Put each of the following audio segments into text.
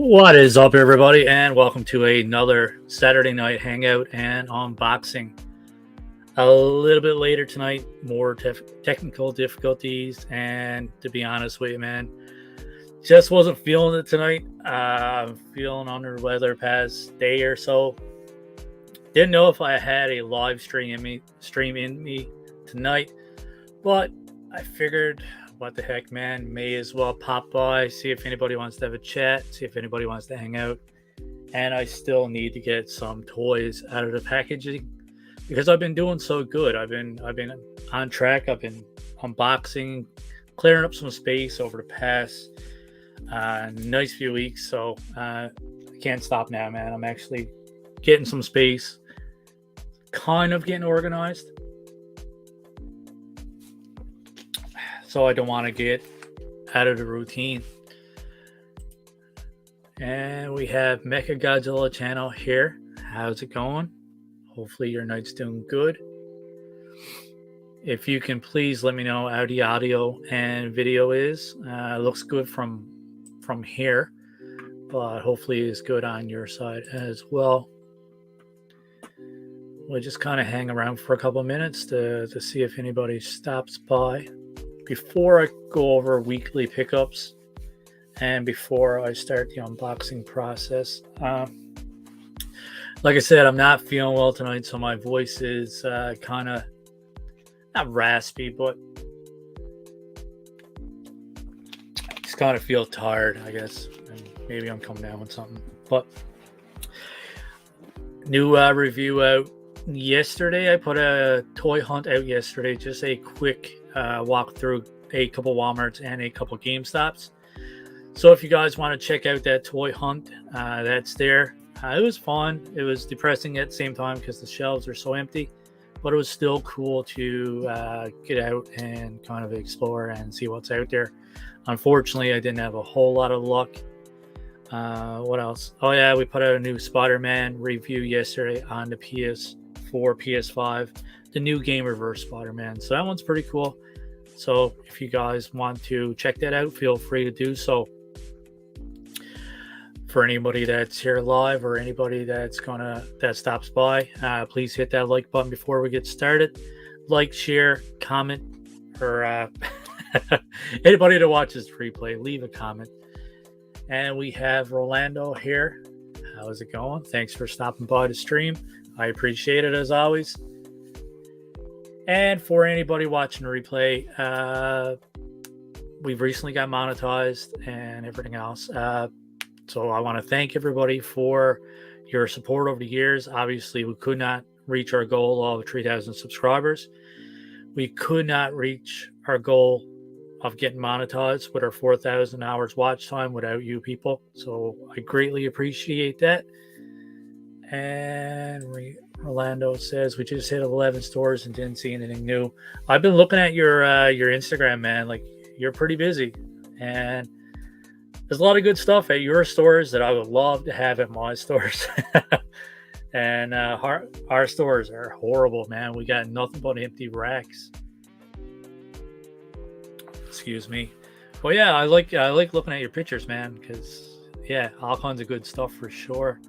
What is up, everybody, and welcome to another Saturday night hangout and unboxing. A little bit later tonight, more technical difficulties, and to be honest with you, man, just wasn't feeling it tonight. I'm feeling under the weather past day or so. Didn't know if I had a live stream in me tonight, but I figured, what the heck, man, may as well pop by, see if anybody wants to have a chat, see if anybody wants to hang out. And I still need to get some toys out of the packaging because I've been doing so good. I've been on track. I've been unboxing, clearing up some space over the past nice few weeks. So I can't stop now, man. I'm actually getting some space, kind of getting organized. So I don't want to get out of the routine. And we have Mecha Godzilla channel here. How's it going? Hopefully your night's doing good. If you can please let me know how the audio and video is. Looks good from here, but hopefully it's good on your side as well. We'll just kind of hang around for a couple of minutes to see if anybody stops by before I go over weekly pickups and before I start the unboxing process. Like I said, I'm not feeling well tonight, so my voice is kind of not raspy, but I just kind of feel tired, I guess. And maybe I'm coming down with something. But new review out yesterday. I put a toy hunt out yesterday, just a quick walk through a couple Walmarts and a couple GameStops. So if you guys want to check out that toy hunt, that's there. It was fun. It was depressing at the same time because the shelves are so empty, but it was still cool to get out and kind of explore and see what's out there. Unfortunately, I didn't have a whole lot of luck. What else? Oh yeah, we put out a new Spider-Man review yesterday on the PS4, PS5, the new Gamerverse Spider-Man. So that one's pretty cool. So if you guys want to check that out, feel free to do so. For anybody that's here live or anybody that stops by, please hit that like button before we get started. Like, share, comment, or anybody that watches replay, leave a comment. And we have Rolando here. How's it going? Thanks for stopping by the stream. I appreciate it as always. And for anybody watching the replay, we've recently got monetized and everything else. So I want to thank everybody for your support over the years. Obviously, we could not reach our goal of 3,000 subscribers. We could not reach our goal of getting monetized with our 4,000 hours watch time without you people. So I greatly appreciate that. And Orlando says we just hit 11 stores and didn't see anything new. I've been looking at your Instagram, man. Like, you're pretty busy, and there's a lot of good stuff at your stores that I would love to have at my stores. And our stores are horrible, man. We got nothing but empty racks. Excuse me. Well, yeah, I like looking at your pictures, man, because yeah, all kinds of good stuff for sure.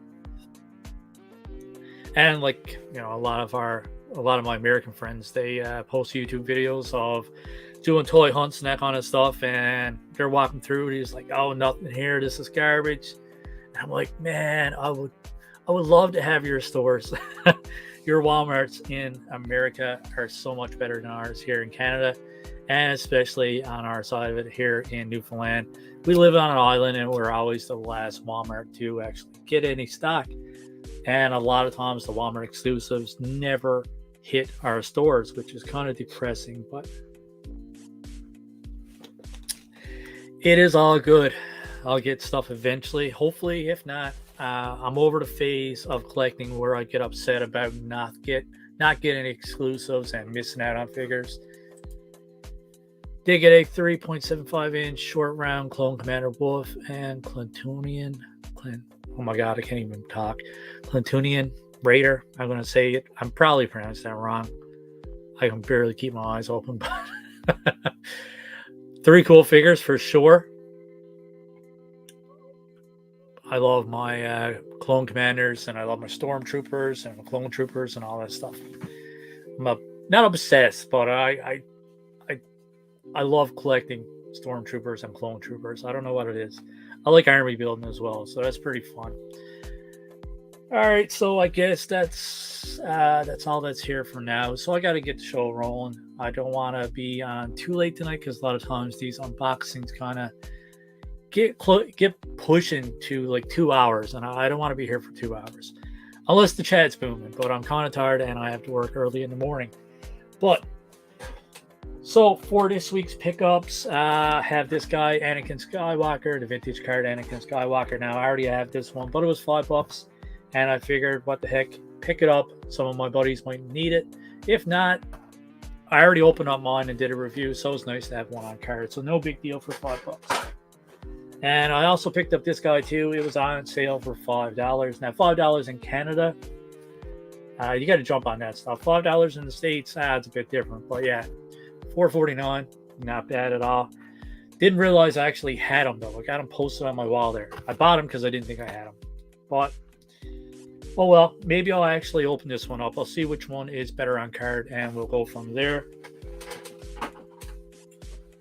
And like, you know, a lot of my American friends, they post YouTube videos of doing toy hunts and that kind of stuff, and they're walking through and he's like, oh, nothing here, this is garbage. And I'm like, man, I would love to have your stores. Your Walmarts in America are so much better than ours here in Canada, and especially on our side of it here in Newfoundland. We live on an island and we're always the last Walmart to actually get any stock. And a lot of times the Walmart exclusives never hit our stores, which is kind of depressing, but it is all good. I'll get stuff eventually, hopefully. If not, I'm over the phase of collecting where I get upset about not getting exclusives and missing out on figures. Did get a 3.75-inch short round Clone Commander Wolf and oh my god, I can't even talk. Clintonian Raider. I'm going to say it. I'm probably pronounced that wrong. I can barely keep my eyes open, but 3 cool figures for sure. I love my clone commanders, and I love my stormtroopers and clone troopers and all that stuff. I'm not obsessed, but I I love collecting stormtroopers and clone troopers. I don't know what it is. I like army building as well, so that's pretty fun. All right, so I guess that's all that's here for now. So I got to get the show rolling. I don't want to be on too late tonight because a lot of times these unboxings kind of get pushing to like 2 hours, and I don't want to be here for 2 hours unless the chat's booming. But I'm kind of tired and I have to work early in the morning. But so for this week's pickups, have this guy Anakin Skywalker, the vintage card Anakin Skywalker. Now I already have this one, but it was $5, and I figured, what the heck, pick it up. Some of my buddies might need it. If not, I already opened up mine and did a review, so it's nice to have one on card. So no big deal for $5. And I also picked up this guy too. It was on sale for $5. Now $5 in Canada, you got to jump on that stuff. $5 in the States, it's a bit different, but yeah, $4.49, not bad at all. Didn't realize I actually had them though. I got them posted on my wall there. I bought them because I didn't think I had them, but oh well. Maybe I'll actually open this one up. I'll see which one is better on card, and we'll go from there.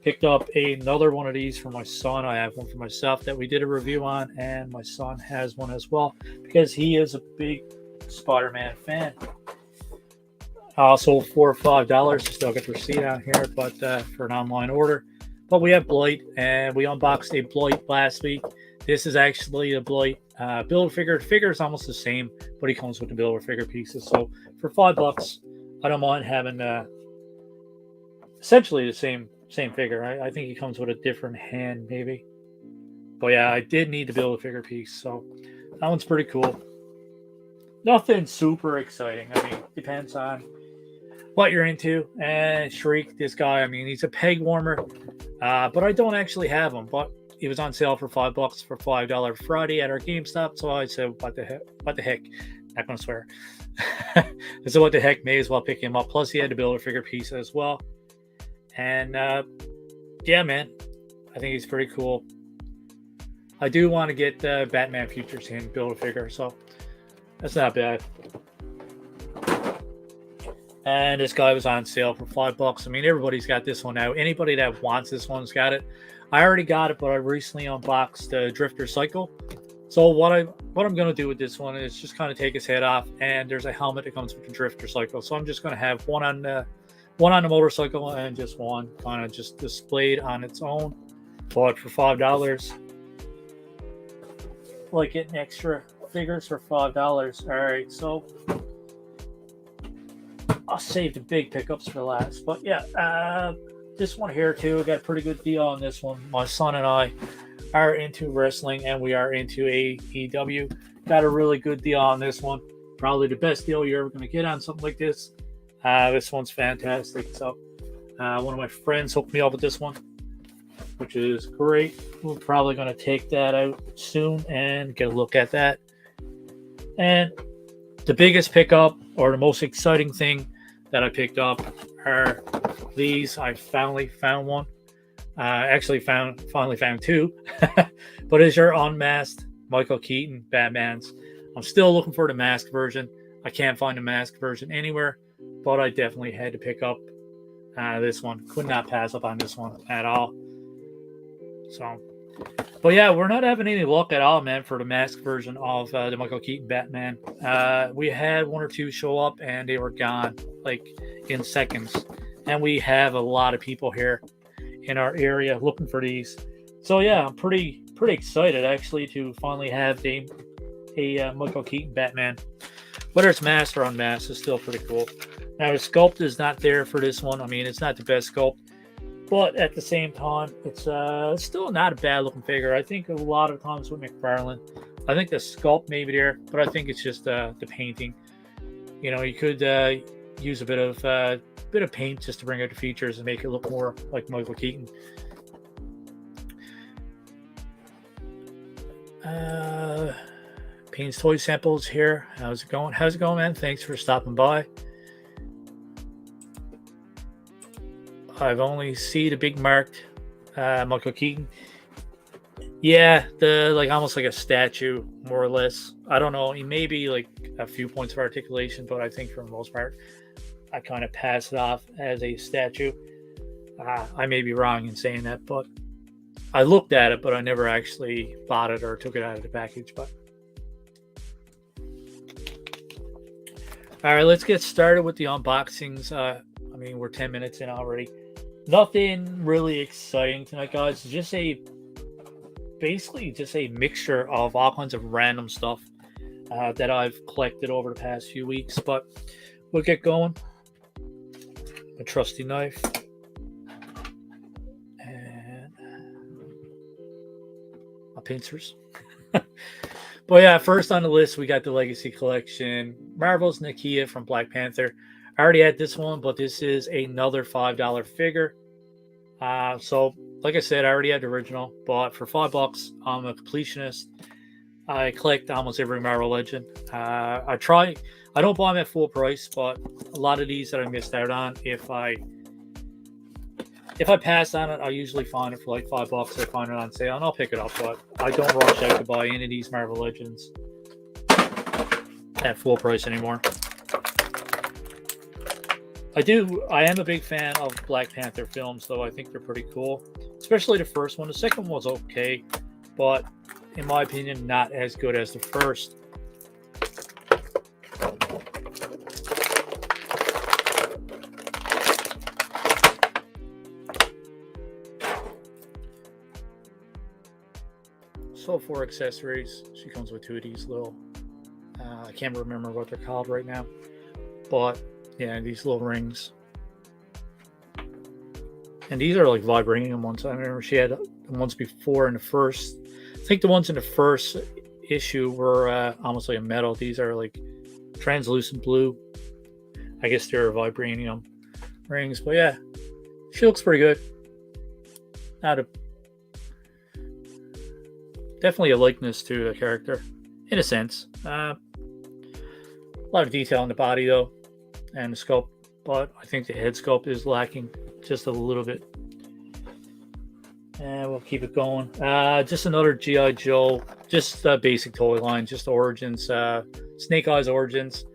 Picked up another one of these for my son. I have one for myself that we did a review on, and my son has one as well because he is a big Spider-Man fan. Also for $5. Still got the receipt on here, but for an online order. But we have Blight, and we unboxed a Blight last week. This is actually a Blight Build-A-Figure. The figure is almost the same, but he comes with the Build-A-Figure pieces. So for $5, I don't mind having essentially the same figure. I think he comes with a different hand, maybe. But yeah, I did need the Build-A-Figure piece, so that one's pretty cool. Nothing super exciting. I mean, depends on what you're into. And Shriek, this guy, I mean, he's a peg warmer, but I don't actually have him. But he was on sale for $5 for $5 Friday at our GameStop. So I said, what the heck? Not gonna swear. I said, what the heck? May as well pick him up. Plus, he had to build a figure piece as well. And yeah, man, I think he's pretty cool. I do want to get Batman Futures in build a figure, so that's not bad. And this guy was on sale for $5. I mean, everybody's got this one now. Anybody that wants this one's got it. I already got it, but I recently unboxed the Drifter Cycle. So what I'm going to do with this one is just kind of take his head off, and there's a helmet that comes with the Drifter Cycle. So I'm just going to have one on the motorcycle and just one kind of just displayed on its own. Bought for $5. Like getting extra figures for $5. All right, so I'll save the big pickups for last. But yeah, this one here too, I got a pretty good deal on this one. My son and I are into wrestling, and we are into AEW. Got a really good deal on this one. Probably the best deal you're ever going to get on something like this. This one's fantastic. So one of my friends hooked me up with this one, which is great. We're probably going to take that out soon and get a look at that. And the biggest pickup, or the most exciting thing that I picked up, are these. I finally found one. Actually finally found two. But it's your unmasked Michael Keaton Batmans. I'm still looking for the masked version. I can't find the masked version anywhere, but I definitely had to pick up this one. Could not pass up on this one at all. So, but yeah, we're not having any luck at all, man, for the masked version of the Michael Keaton Batman. We had one or two show up, and they were gone like in seconds. And we have a lot of people here in our area looking for these. So yeah, I'm pretty excited actually to finally have a Michael Keaton Batman. Whether it's masked or unmasked, is still pretty cool. Now the sculpt is not there for this one. I mean, it's not the best sculpt, but at the same time, it's still not a bad looking figure. I think a lot of times with McFarlane, I think the sculpt may be there, but I think it's just the painting. You know, you could use a bit of paint just to bring out the features and make it look more like Michael Keaton. Payne's Toy Samples here. How's it going? How's it going, man? Thanks for stopping by. I've only seen the big marked Michael Keaton Yeah, the like almost like a statue, more or less. I don't know. He may be like a few points of articulation, but I think for the most part, I kind of pass it off as a statue. I may be wrong in saying that, but I looked at it, but I never actually bought it or took it out of the package. But all right, let's get started with the unboxings. I mean, we're 10 minutes in already. Nothing really exciting tonight, guys. Basically just a mixture of all kinds of random stuff that I've collected over the past few weeks. But we'll get going. A trusty knife. And my pincers. But yeah, first on the list, we got the Legacy Collection. Marvel's Nakia from Black Panther. I already had this one, but this is another $5 figure. So, like I said, I already had the original, but for $5, I'm a completionist. I collect almost every Marvel Legend. I don't buy them at full price, but a lot of these that I missed out on, if I pass on it, I usually find it for like $5. I find it on sale, and I'll pick it up. But I don't rush out to buy any of these Marvel Legends at full price anymore. I am a big fan of Black Panther films, though. I think they're pretty cool, especially the first one. The second one was okay, but in my opinion, not as good as the first. So for accessories, she comes with two of these little, I can't remember what they're called right now, but yeah, these little rings. And these are like vibranium ones. I remember she had the ones before in the first, I think the ones in the first issue were almost like a metal. These are like translucent blue. I guess they're vibranium rings, but yeah, she looks pretty good. Definitely a likeness to the character, in a sense. A lot of detail in the body, though, and the sculpt, but I think the head sculpt is lacking just a little bit. And we'll keep it going. Just another G.I. Joe, just a basic toy line, just Origins, Snake Eyes Origins.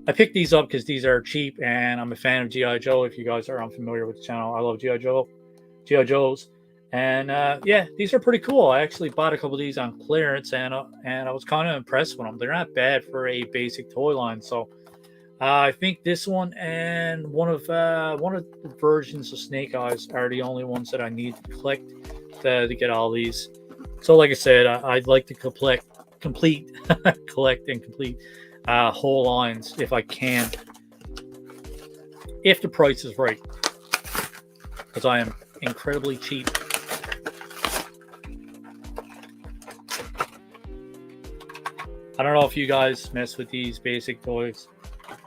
I picked these up because these are cheap, and I'm a fan of G.I. Joe. If you guys are unfamiliar with the channel, I love G.I. Joes. And yeah, these are pretty cool. I actually bought a couple of these on clearance, and I was kind of impressed with them. They're not bad for a basic toy line. So I think this one and one of the versions of Snake Eyes are the only ones that I need to collect to get all these. So like I said, I'd like to collect and complete whole lines if I can, if the price is right, because I am incredibly cheap. I don't know if you guys mess with these basic toys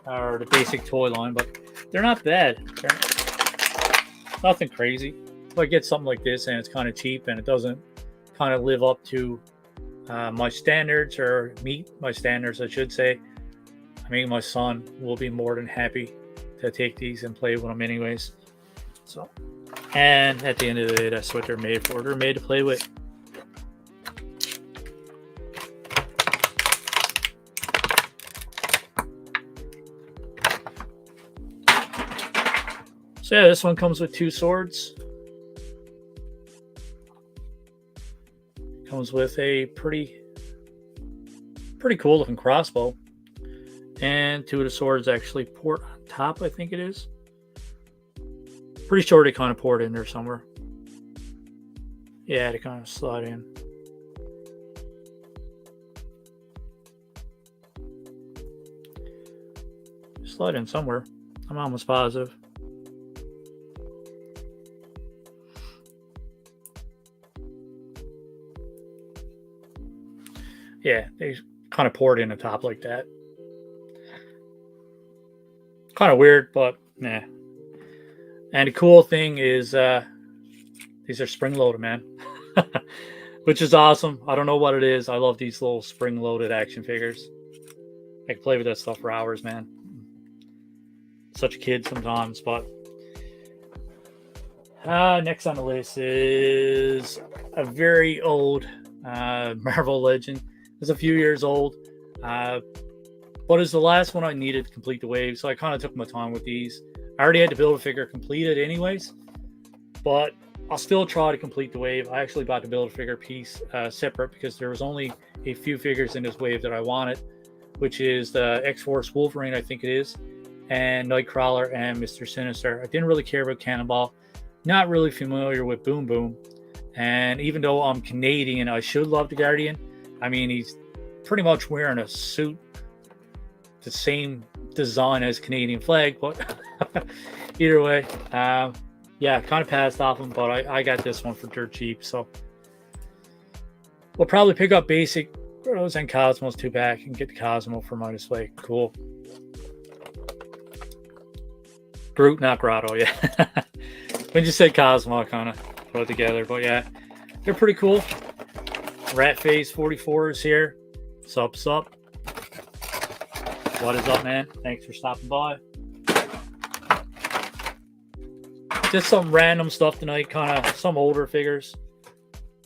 or the basic toy line, but they're not bad. They're nothing crazy. If I get something like this and it's kind of cheap and it doesn't kind of live up to my standards, or meet my standards, I should say, I mean, my son will be more than happy to take these and play with them anyways. So, and at the end of the day, that's what they're made for. They're made to play with. So yeah, this one comes with two swords. Comes with a pretty cool looking crossbow. And two of the swords actually port on top, I think it is. Pretty sure they kind of poured in there somewhere. Yeah, they kind of slide in. Slide in somewhere. I'm almost positive. Yeah, they kind of poured in the top like that. Kind of weird, but nah. And the cool thing is these are spring-loaded, man. Which is awesome. I don't know what it is. I love these little spring-loaded action figures. I can play with that stuff for hours, man. Such a kid sometimes, but Next on the list is a very old Marvel Legend. It's a few years old, but it's the last one I needed to complete the wave, so I kind of took my time with these. I already had the Build-A-Figure completed anyways, but I'll still try to complete the wave. I actually bought the Build-A-Figure piece separate because there was only a few figures in this wave that I wanted, which is the X-Force Wolverine, I think it is, and Nightcrawler and Mr. Sinister. I didn't really care about Cannonball. Not really familiar with Boom Boom. And even though I'm Canadian, I should love the Guardian. I mean, he's pretty much wearing a suit, the same design as Canadian flag, but either way, yeah, kind of passed off him, but I got this one for dirt cheap, so we'll probably pick up basic Rose and Cosmos 2-pack and get the Cosmo for my display. Cool. Groot, not Grotto, yeah. When you say Cosmo, I kind of put it together, but yeah, they're pretty cool. Ratface 44 is here. Sup. What is up, man? Thanks for stopping by. Just some random stuff tonight, kind of some older figures.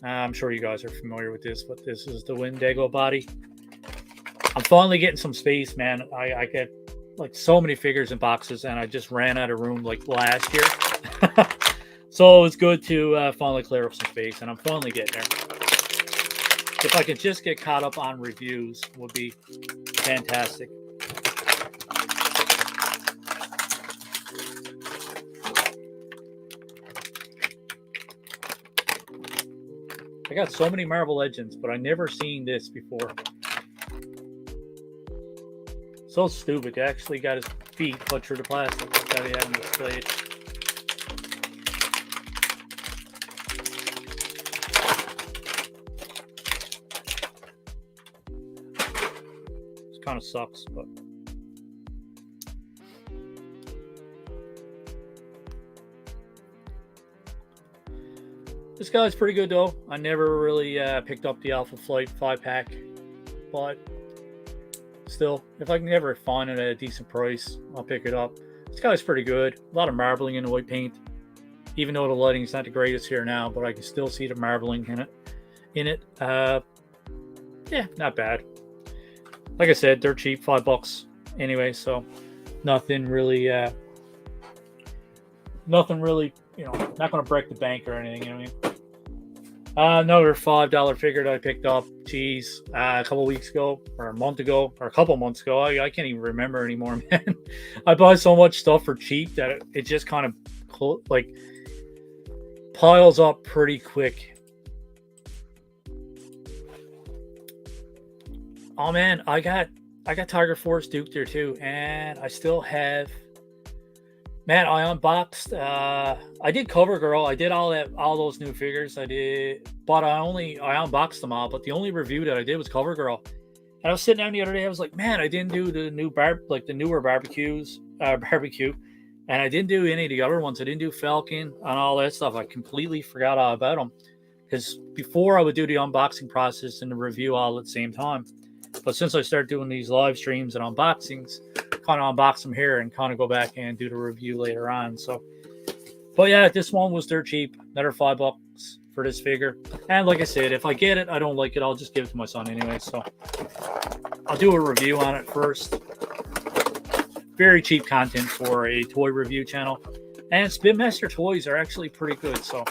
I'm sure you guys are familiar with this, but this is the Wendigo body. I'm finally getting some space, man. I get like so many figures in boxes, and I just ran out of room like last year. So it's good to finally clear up some space, and I'm finally getting there. If I could just get caught up on reviews, would be fantastic. I got so many Marvel Legends, but I never seen this before. So stupid. They actually got his feet put through the plastic. That's how they had him displayed. This kind of sucks, but this guy's pretty good though. I never really picked up the Alpha Flight 5-pack, but still, if I can ever find it at a decent price, I'll pick it up. This guy's pretty good. A lot of marbling in the white paint, even though the lighting's not the greatest here now, but I can still see the marbling in it. Yeah, not bad. Like I said, they're cheap, $5 anyway, so nothing really, not going to break the bank or anything, you know what I mean? Another $5 figure that I picked up, a couple weeks ago, or a month ago, or a couple months ago. I can't even remember anymore, man. I buy so much stuff for cheap that it just kind of like piles up pretty quick. Oh man, I got Tiger Force Duke there too, and I still have. Man, I unboxed. I did CoverGirl. I did all those new figures. I did, but I unboxed them all. But the only review that I did was CoverGirl. And I was sitting down the other day. I was like, man, I didn't do the newer barbecue, and I didn't do any of the other ones. I didn't do Falcon and all that stuff. I completely forgot all about them because before I would do the unboxing process and the review all at the same time. But since I started doing these live streams and unboxings, kind of unbox them here and kind of go back and do the review later on. So, but yeah, this one was dirt cheap. Another $5 for this figure. And like I said, if I get it, I don't like it, I'll just give it to my son anyway. So I'll do a review on it first. Very cheap content for a toy review channel. And Spin Master toys are actually pretty good. So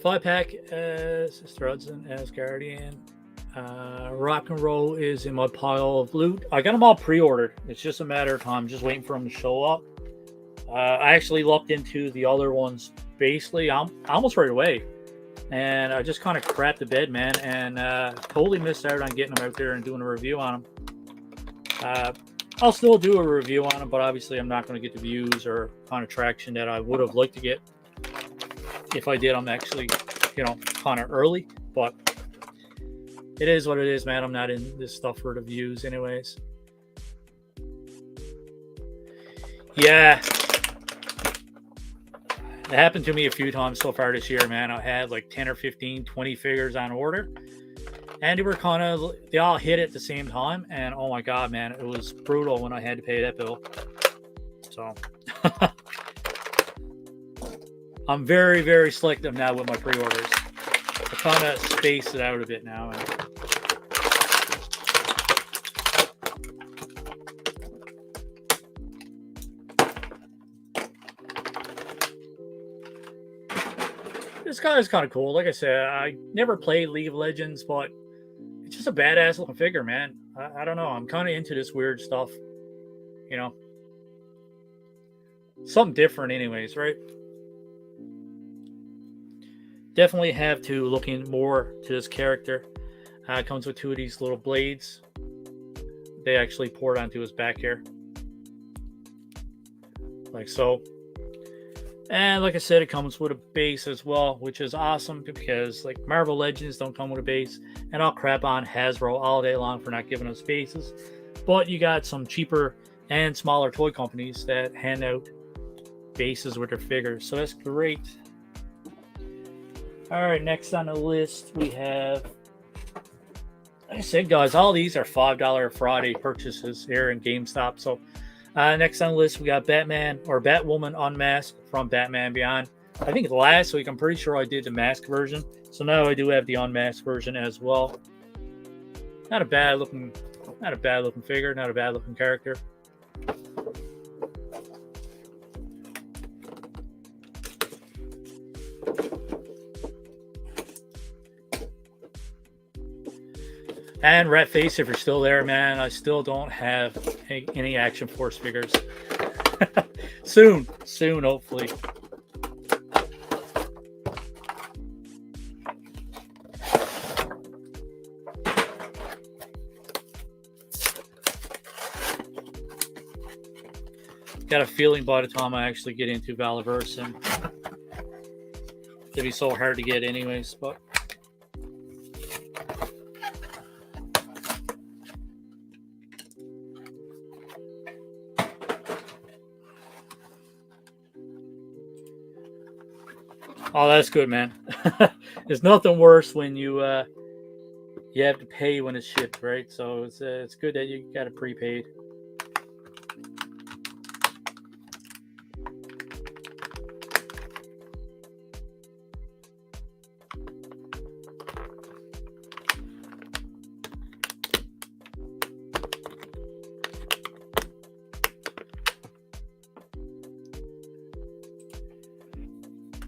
five-pack as Strudson, as Guardian. Rock and Roll is in my pile of loot. I got them all pre-ordered. It's just a matter of time. Just waiting for them to show up. I actually looked into the other ones basically almost right away. And I just kind of crapped the bed, man. And totally missed out on getting them out there and doing a review on them. I'll still do a review on them, but obviously I'm not going to get the views or kind of traction that I would have liked to get. If I did, I'm actually, kind of early, but it is what it is, man. I'm not in this stuff for the views anyways. Yeah. It happened to me a few times so far this year, man. I had like 10 or 15, 20 figures on order. and they all hit at the same time. And oh my god, man, it was brutal when I had to pay that bill. So I'm very, very selective now with my pre-orders. I kind of space it out a bit now. This guy is kind of cool. Like I said, I never played League of Legends, but it's just a badass looking figure, man. I don't know. I'm kind of into this weird stuff. You know, something different, anyways, right? Definitely have to look in more to this character. It comes with 2 of these little blades. They actually poured onto his back here, like so. And like I said, it comes with a base as well, which is awesome because like Marvel Legends don't come with a base. And I'll crap on Hasbro all day long for not giving us bases. But you got some cheaper and smaller toy companies that hand out bases with their figures. So that's great. All right, next on the list we have, like I said, guys, all these are $5 Friday purchases here in GameStop. So next on the list, we got Batman or Batwoman Unmasked from Batman Beyond. I think last week, I'm pretty sure I did the mask version. So now I do have the unmasked version as well. Not a bad looking figure, not a bad looking character. And Rat Face, if you're still there, man, I still don't have any Action Force figures. Soon, hopefully. Got a feeling by the time I actually get into Valaverse, and it'd be so hard to get anyways, but oh, that's good, man. There's nothing worse when you have to pay when it's shipped, right? So it's good that you got it prepaid.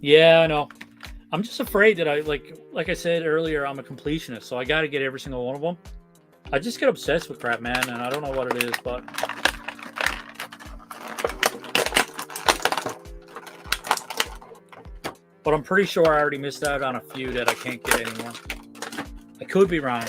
Yeah, I know. I'm just afraid that like I said earlier, I'm a completionist, so I got to get every single one of them. I just get obsessed with crap, man, and I don't know what it is, but I'm pretty sure I already missed out on a few that I can't get anymore. I could be wrong.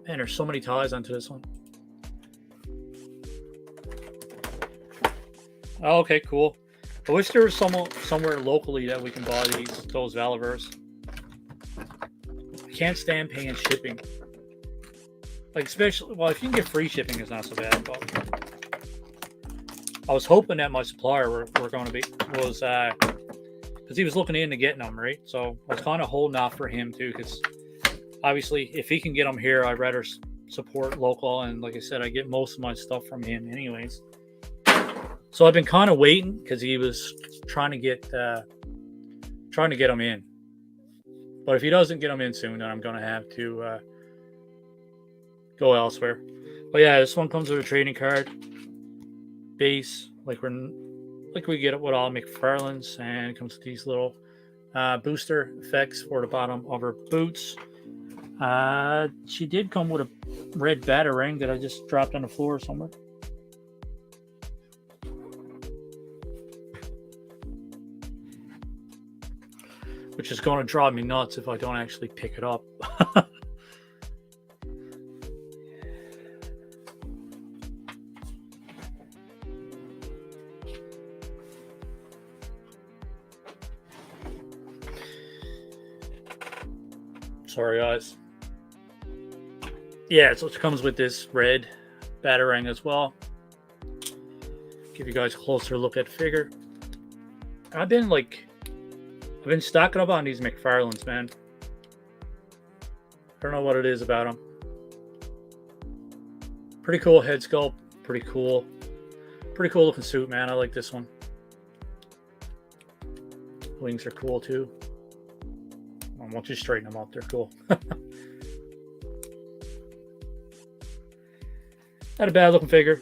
Man, there's so many ties onto this one. Oh, okay, cool. I wish there was somewhere locally that we can buy those Valaverse. I can't stand paying shipping. Like, especially, well, if you can get free shipping, it's not so bad. But I was hoping that my supplier was because he was looking into getting them, right? So I was kind of holding off for him too, because obviously, if he can get them here, I'd rather support local. And like I said, I get most of my stuff from him anyways. So I've been kind of waiting because he was trying to get them in. But if he doesn't get them in soon, then I'm going to have to go elsewhere. But yeah, this one comes with a trading card base, like we get it with all McFarlane's, and it comes with these little booster effects for the bottom of her boots. She did come with a red batarang that I just dropped on the floor somewhere. Which is going to drive me nuts if I don't actually pick it up. Sorry, guys. Yeah, so it comes with this red batarang as well. Give you guys a closer look at the figure. I've been stocking up on these McFarlanes, man. I don't know what it is about them. Pretty cool head sculpt. Pretty cool looking suit, man. I like this one. Wings are cool too. Once you straighten them up, they're cool. Not a bad looking figure.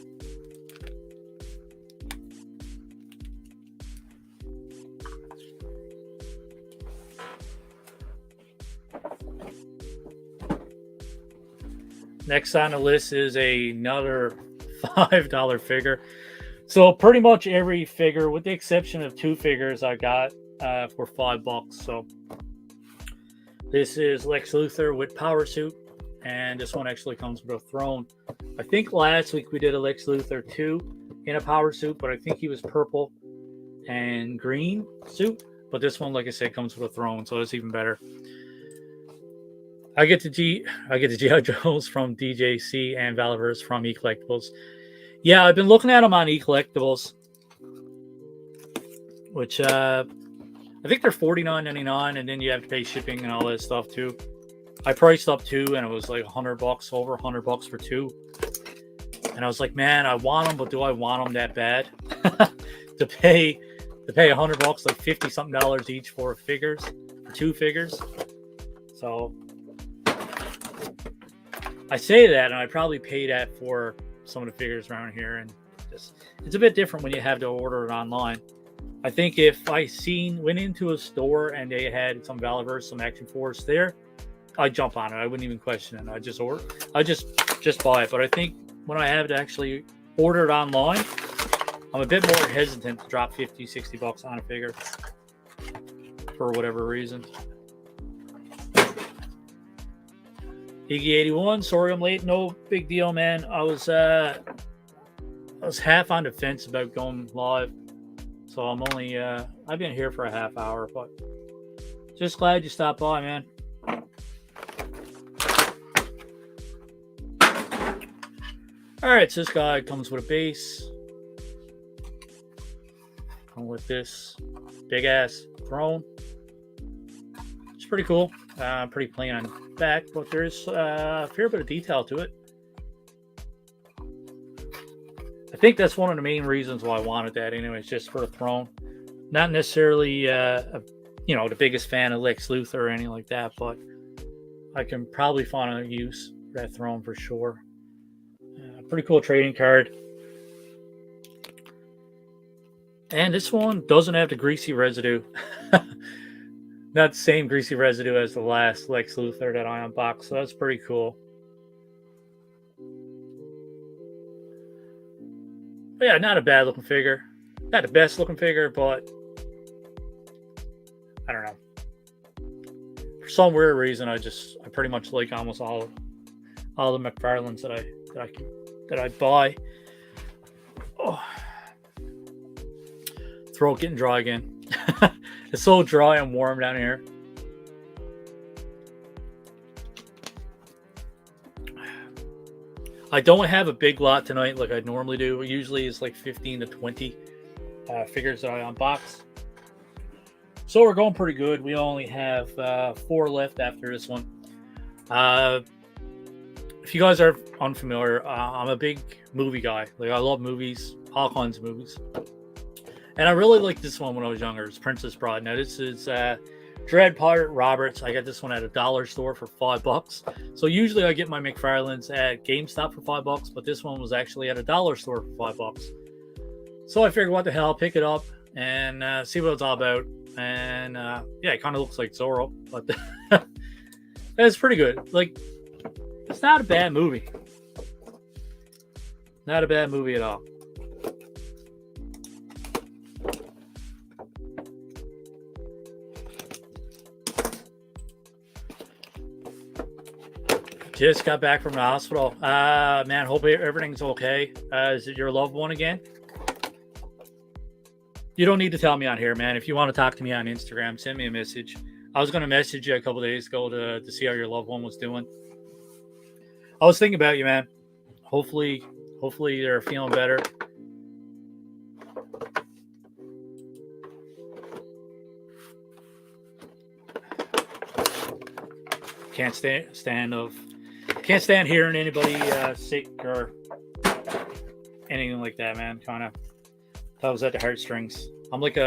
Next on the list is another $5 figure. So pretty much every figure, with the exception of 2 figures, I got for $5. So this is Lex Luthor with power suit, and this one actually comes with a throne. I think last week we did a Lex Luthor 2 in a power suit, but I think he was purple and green suit. But this one, like I said, comes with a throne, so it's even better. I get the G.I. Joes from DJC and Valiverse from eCollectibles. Yeah, I've been looking at them on eCollectibles, which I think they're $49.99, and then you have to pay shipping and all that stuff too. I priced up 2, and it was like $100, over $100 for 2. And I was like, man, I want them, but do I want them that bad? to pay $100, like $50-something each for 2 figures. So I say that, and I probably pay that for some of the figures around here, and it's a bit different when you have to order it online. I think if I went into a store and they had some Valiverse, some Action Force there, I'd jump on it. I wouldn't even question it. I'd just buy it. But I think when I have to actually order it online, I'm a bit more hesitant to drop $50-$60 on a figure for whatever reason. Iggy81, sorry I'm late. No big deal, man. I was half on the fence about going live, so I'm only I've been here for a half hour, but just glad you stopped by, man. All right, so this guy comes with a base, come with this big ass throne. It's pretty cool. Pretty plain on back, but there's a fair bit of detail to it. I think that's one of the main reasons why I wanted that anyways, just for the throne. Not necessarily the biggest fan of Lex Luthor or anything like that, but I can probably find a use for that throne for sure. Pretty cool trading card. And this one doesn't have the greasy residue. Not the same greasy residue as the last Lex Luthor that I unboxed, so that's pretty cool. But yeah, not a bad looking figure. Not the best looking figure, but I don't know. For some weird reason, I pretty much like almost all the McFarlanes that I buy. Oh. Throat getting dry again. It's so dry and warm down here. I don't have a big lot tonight like I normally do. Usually it's like 15 to 20 figures that I unbox. So we're going pretty good. We only have 4 left after this one. If you guys are unfamiliar, I'm a big movie guy. Like, I love movies, all kinds of movies. And I really liked this one when I was younger. It's Princess Bride. Now, this is Dread Pirate Roberts. I got this one at a dollar store for $5. So usually I get my McFarlanes at GameStop for $5, but this one was actually at a dollar store for $5. So I figured, what the hell, pick it up and see what it's all about. And yeah, it kind of looks like Zorro, but it's pretty good. Like, it's not a bad movie. Not a bad movie at all. Just got back from the hospital. Man, hope everything's okay. Is it your loved one again? You don't need to tell me on here, man. If you want to talk to me on Instagram, send me a message. I was going to message you a couple days ago to see how your loved one was doing. I was thinking about you, man. Hopefully they're feeling better. Can't stand hearing anybody sick or anything like that, man. Kind of tugs at the heartstrings. I'm like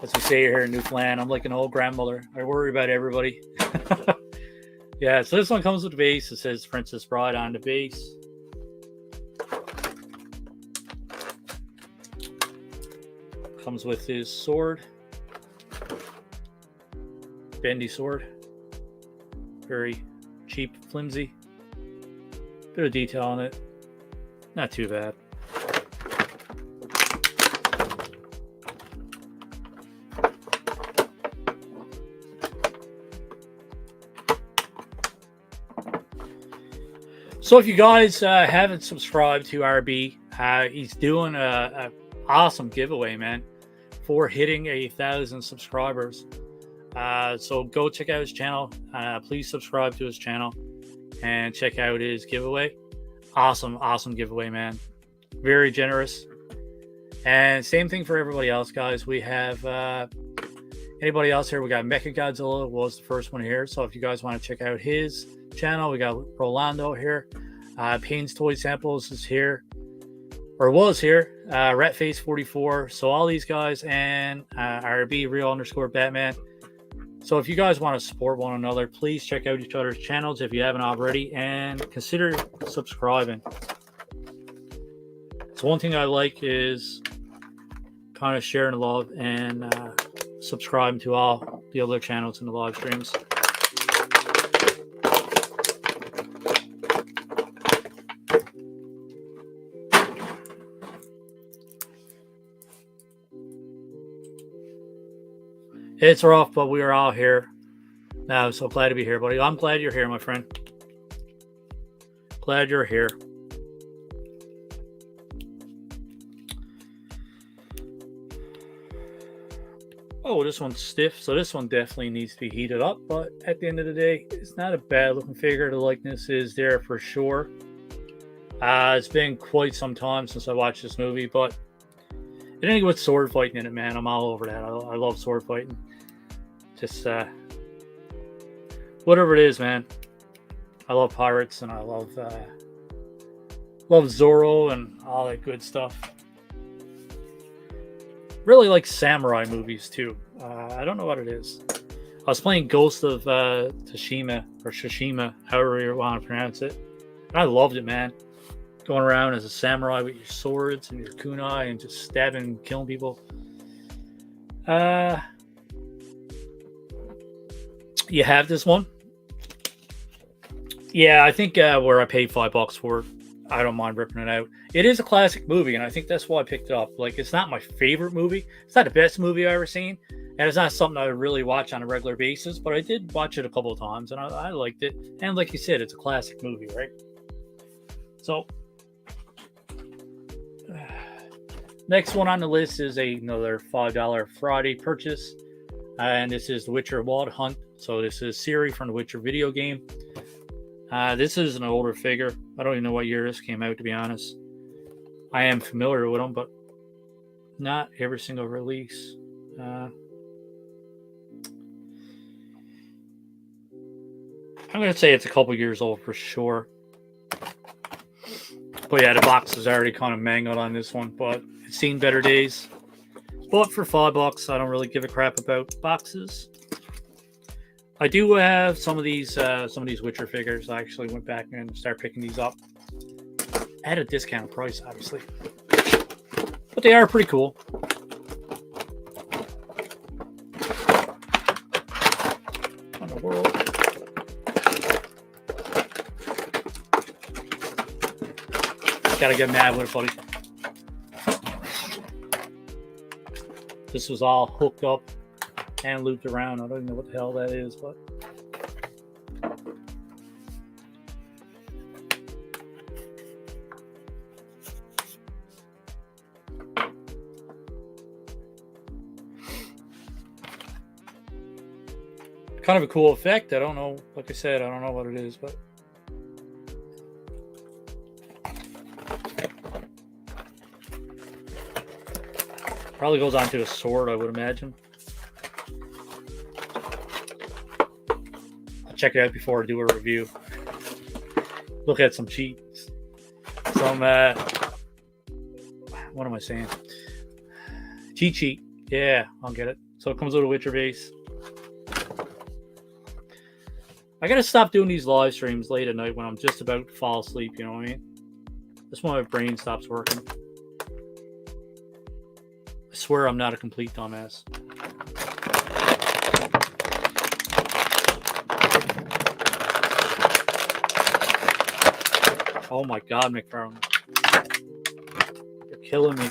as we say here in Newfoundland, I'm like an old grandmother. I worry about everybody. Yeah, so this one comes with the base. It says Princess Bride on the base. Comes with his sword. Bendy sword. Very cheap, flimsy. Bit of detail on it. Not too bad. So if you guys haven't subscribed to RB, he's doing a awesome giveaway, man, for hitting 1,000 subscribers. So go check out his channel. Please subscribe to his channel and check out his giveaway. Awesome giveaway, man. Very generous. And same thing for everybody else, guys. We have anybody else here. We got Mecha Godzilla was the first one here. So if you guys want to check out his channel, we got Rolando here. Payne's Toy Samples is here, or was here. Ratface 44. So all these guys and RB Real_Batman. So if you guys want to support one another, please check out each other's channels if you haven't already, and consider subscribing. So one thing I like is kind of sharing the love and subscribing to all the other channels in the live streams. It's rough, but we are all here now. So glad to be here, buddy. I'm glad you're here, my friend. Glad you're here. Oh, this one's stiff. So this one definitely needs to be heated up. But at the end of the day, it's not a bad looking figure. The likeness is there for sure. It's been quite some time since I watched this movie, but anything with sword fighting in it, man, I'm all over that. I love sword fighting. Just whatever it is, man. I love pirates and I love Zorro and all that good stuff. Really like samurai movies too. I don't know what it is. I was playing Ghost of Tsushima, or Shishima, however you want to pronounce it. And I loved it, man. Going around as a samurai with your swords and your kunai and just stabbing and killing people. You have this one? Yeah, I think where I paid $5 for it, I don't mind ripping it out. It is a classic movie, and I think that's why I picked it up. Like, it's not my favorite movie. It's not the best movie I've ever seen, and it's not something I would really watch on a regular basis, but I did watch it a couple of times, and I liked it. And like you said, it's a classic movie, right? So, next one on the list is another $5 Friday purchase, and this is The Witcher Wild Hunt. So this is Ciri from the Witcher video game. This is an older figure. I don't even know what year this came out, to be honest. I am familiar with them, but not every single release. I'm going to say it's a couple years old for sure. But yeah, the box is already kind of mangled on this one, but it's seen better days. But for $5, I don't really give a crap about boxes. I do have some of these Witcher figures. I actually went back and started picking these up at a discount price, obviously. But they are pretty cool. What in the world? Gotta get mad with it, buddy. This was all hooked up and looped around. I don't even know what the hell that is, but Kind of a cool effect. I don't know. Like I said, I don't know what it is, but probably goes onto a sword, I would imagine. I'll check it out before I do a review. Look at some cheats. Some, what am I saying? Cheat sheet. Yeah, I'll get it. So it comes with a Witcher base. I gotta stop doing these live streams late at night when I'm just about to fall asleep, you know what I mean? That's when my brain stops working. I swear I'm not a complete dumbass. Oh my God, McFarlane. You're killing me.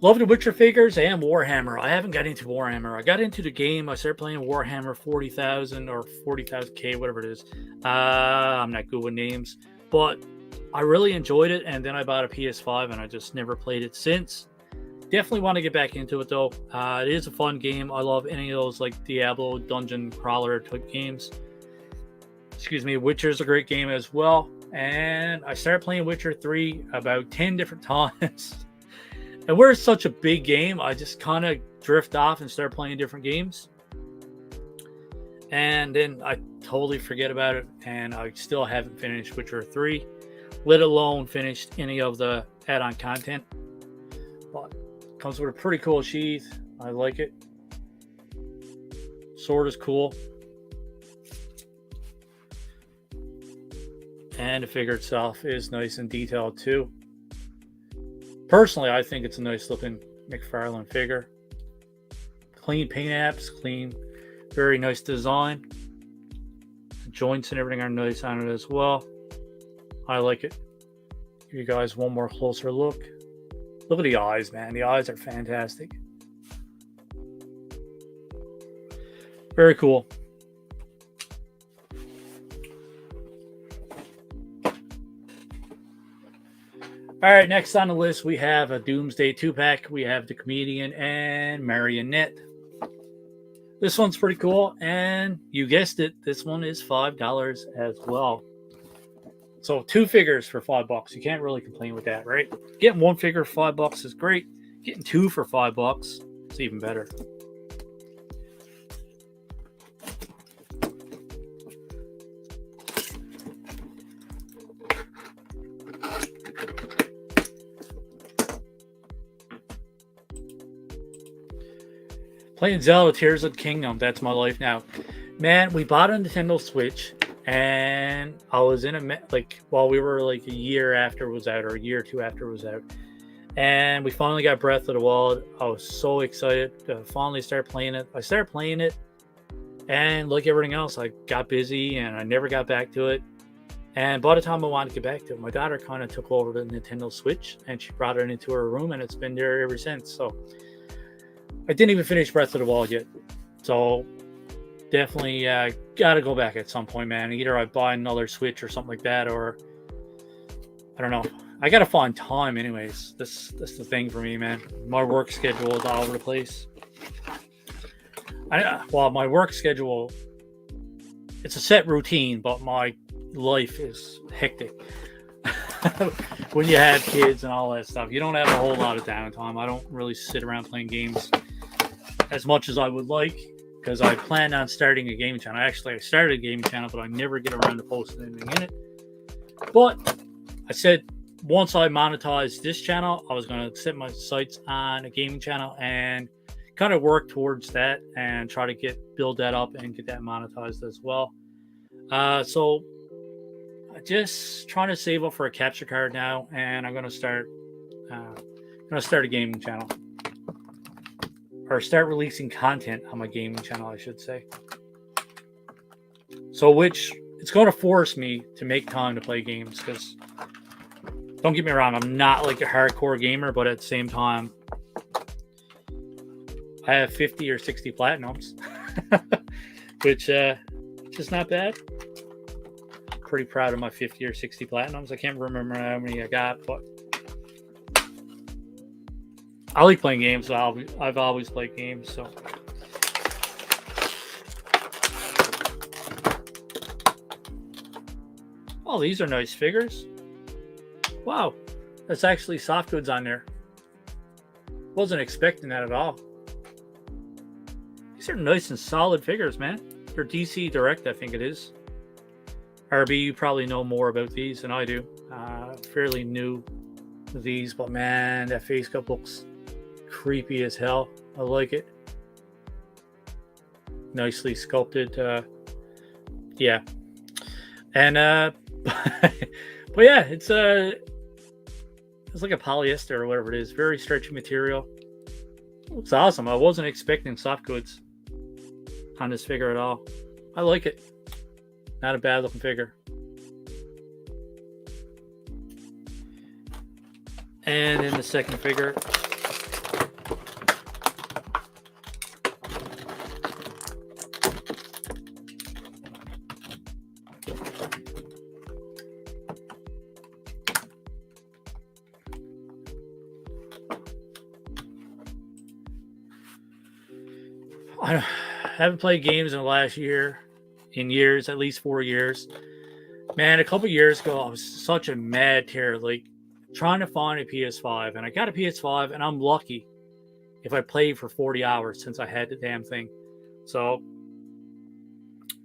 Love the Witcher figures and Warhammer. I haven't got into Warhammer. I got into the game. I started playing Warhammer 40,000 or 40,000K, whatever it is. I'm not good with names, but I really enjoyed it. And then I bought a PS5 and I just never played it since. Definitely want to get back into it though. It is a fun game. I love any of those like Diablo dungeon crawler type games. Excuse me. Witcher's a great game as well. And I started playing Witcher 3 about 10 different times. And we're such a big game, I just kind of drift off and start playing different games. And then I totally forget about it. And I still haven't finished Witcher 3, let alone finished any of the add-on content. But it comes with a pretty cool sheath. I like it. Sword is cool. And the figure itself is nice and detailed too. Personally, I think it's a nice looking McFarlane figure. Clean paint apps, clean, very nice design. The joints and everything are nice on it as well. I like it. Give you guys one more closer look. Look at the eyes, man. The eyes are fantastic. Very cool. All right, next on the list, we have a Doomsday 2-pack. We have the Comedian and Marionette. This one's pretty cool, and you guessed it, this one is $5 as well. So 2 figures for $5. You can't really complain with that, right? Getting 1 figure for $5 is great. Getting 2 for $5, it's even better. Playing Zelda Tears of the Kingdom. That's my life now. Man, we bought a Nintendo Switch, and I was in a, while we were like a year after it was out, or a year or 2 after it was out. And we finally got Breath of the Wild. I was so excited to finally start playing it. I started playing it, and like everything else, I got busy, and I never got back to it. And by the time I wanted to get back to it, my daughter kind of took over the Nintendo Switch, and she brought it into her room, and it's been there ever since. So I didn't even finish Breath of the Wild yet. So definitely got to go back at some point, man. Either I buy another Switch or something like that, or I don't know. I got to find time anyways. That's the thing for me, man. My work schedule is all over the place. My work schedule, it's a set routine, but my life is hectic. When you have kids and all that stuff, you don't have a whole lot of downtime. I don't really sit around playing games as much as I would like, because I plan on starting a gaming channel. Actually, I started a gaming channel, but I never get around to posting anything in it. But I said once I monetize this channel, I was going to set my sights on a gaming channel and kind of work towards that and try to build that up and get that monetized as well. So just trying to save up for a capture card now, and I'm going to start a gaming channel, or start releasing content on my gaming channel, I should say. So which it's going to force me to make time to play games, because don't get me wrong, I'm not like a hardcore gamer, but at the same time, I have 50 or 60 platinums, which is not bad. Pretty proud of my 50 or 60 platinums. I can't remember how many I got, but I like playing games. So I've always played games, so. Oh, these are nice figures. Wow, that's actually soft goods on there. Wasn't expecting that at all. These are nice and solid figures, man. They're DC Direct, I think it is. RB, you probably know more about these than I do. Fairly new to these, but man, that face cup looks creepy as hell. I like it. Nicely sculpted. Yeah. And but yeah, it's like a polyester or whatever it is. Very stretchy material. Looks awesome. I wasn't expecting soft goods on this figure at all. I like it. Not a bad looking figure. And in the second figure, I haven't played games in the last year, at least 4 years. Man, a couple years ago, I was such a mad terror, like trying to find a PS5, and I got a PS5, and I'm lucky if I played for 40 hours since I had the damn thing. So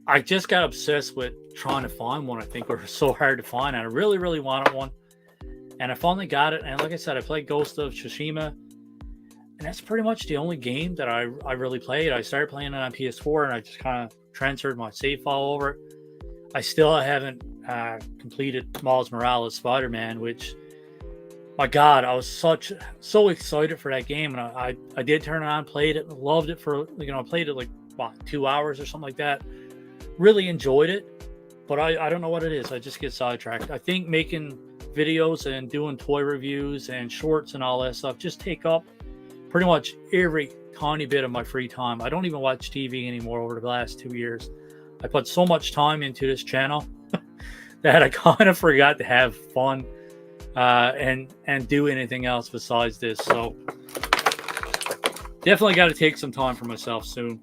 I just got obsessed with trying to find one. I think it was so hard to find, and I really, really wanted one. And I finally got it, and like I said, I played Ghost of Tsushima, and that's pretty much the only game that I really played. I started playing it on PS4, and I just kind of transferred my save file over it. I still haven't completed Miles Morales Spider-Man, which, my God, I was so excited for that game, and I did turn it on, played it, loved it for, I played it like, 2 hours or something like that. Really enjoyed it, but I don't know what it is. I just get sidetracked. I think making videos and doing toy reviews and shorts and all that stuff just take up pretty much every tiny bit of my free time. I don't even watch TV anymore over the last 2 years. I put so much time into this channel that I kind of forgot to have fun and do anything else besides this. So definitely got to take some time for myself soon.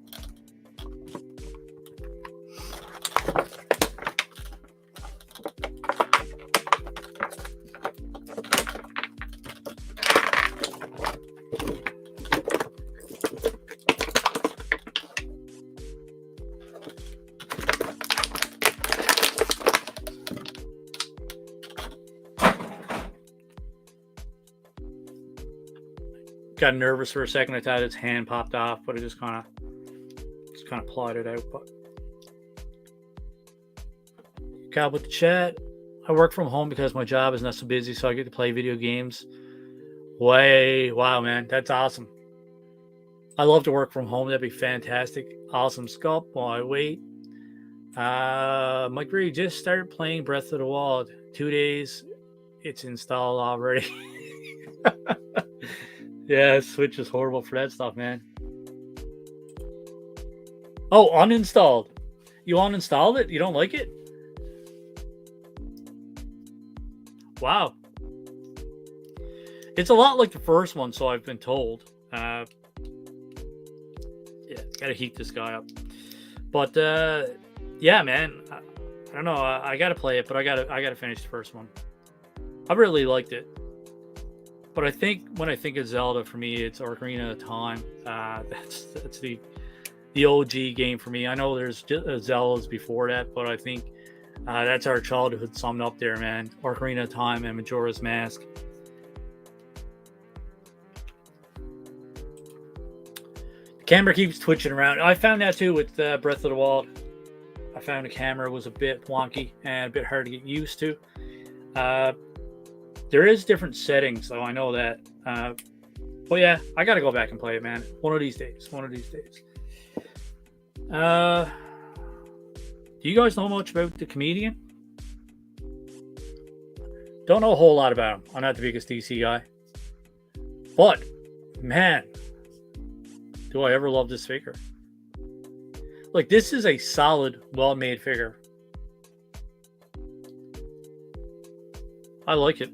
Got nervous for a second. I thought his hand popped off, but it just kind of plotted it out. But got with the chat. I work from home because my job is not so busy, so I get to play video games. Wow, man, that's awesome. I love to work from home. That'd be fantastic. Awesome sculpt. While I wait, Mike Reed just started playing Breath of the Wild. 2 days, it's installed already. Yeah, Switch is horrible for that stuff, man. Oh, uninstalled. You uninstalled it? You don't like it? Wow. It's a lot like the first one, so I've been told. Yeah, gotta heat this guy up. But yeah, man. I don't know. I gotta play it, but I gotta finish the first one. I really liked it. But I think when I think of Zelda, for me, it's Ocarina of Time. That's the OG game for me. I know there's Zeldas before that, but I think that's our childhood summed up there, man. Ocarina of Time and Majora's Mask. The camera keeps twitching around. I found that too with Breath of the Wild. I found the camera was a bit wonky and a bit hard to get used to. There is different settings, though. I know that. But yeah, I got to go back and play it, man. One of these days. Do you guys know much about the comedian? Don't know a whole lot about him. I'm not the biggest DC guy. But, man, do I ever love this figure. Like, this is a solid, well-made figure. I like it.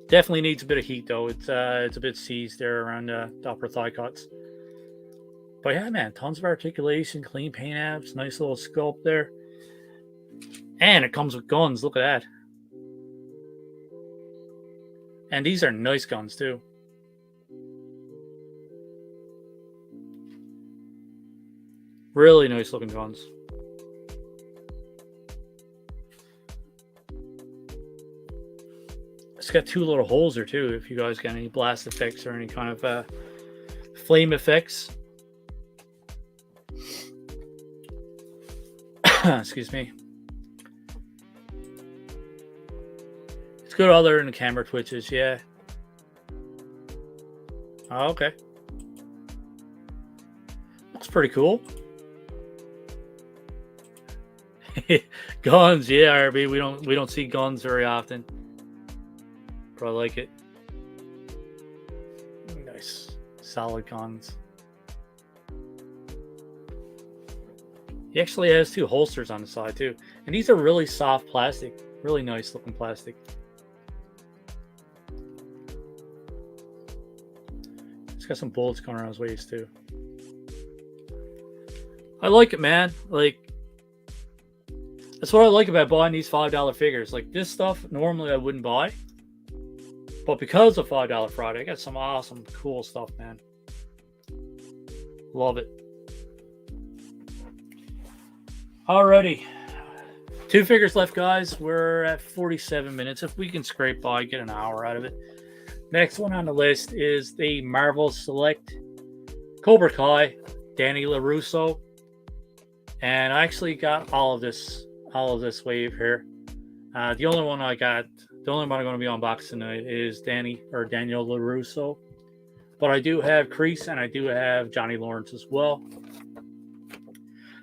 Definitely needs a bit of heat, though. It's a bit seized there around the upper thigh cuts. But yeah, man, tons of articulation, clean paint apps, nice little sculpt there. And it comes with guns. Look at that. And these are nice guns, too. Really nice looking guns. It's got two little holes there, too, if you guys got any blast effects or any kind of flame effects. Excuse me. It's good other than the camera twitches, yeah. Oh, okay. Looks pretty cool. Guns, yeah, RB. We don't see guns very often. But I like it. Nice. Solid guns. He actually has two holsters on the side too. And these are really soft plastic. Really nice looking plastic. He's got some bullets going around his waist too. I like it, man. Like, that's what I like about buying these $5 figures. Like, this stuff normally I wouldn't buy. But because of $5 Friday, I got some awesome, cool stuff, man. Love it. Alrighty. 2 figures left, guys. We're at 47 minutes. If we can scrape by, get an hour out of it. Next one on the list is the Marvel Select Cobra Kai, Danny LaRusso. And I actually got all of this wave here. The only one I'm going to be unboxing tonight is Daniel LaRusso. But I do have Kreese and I do have Johnny Lawrence as well.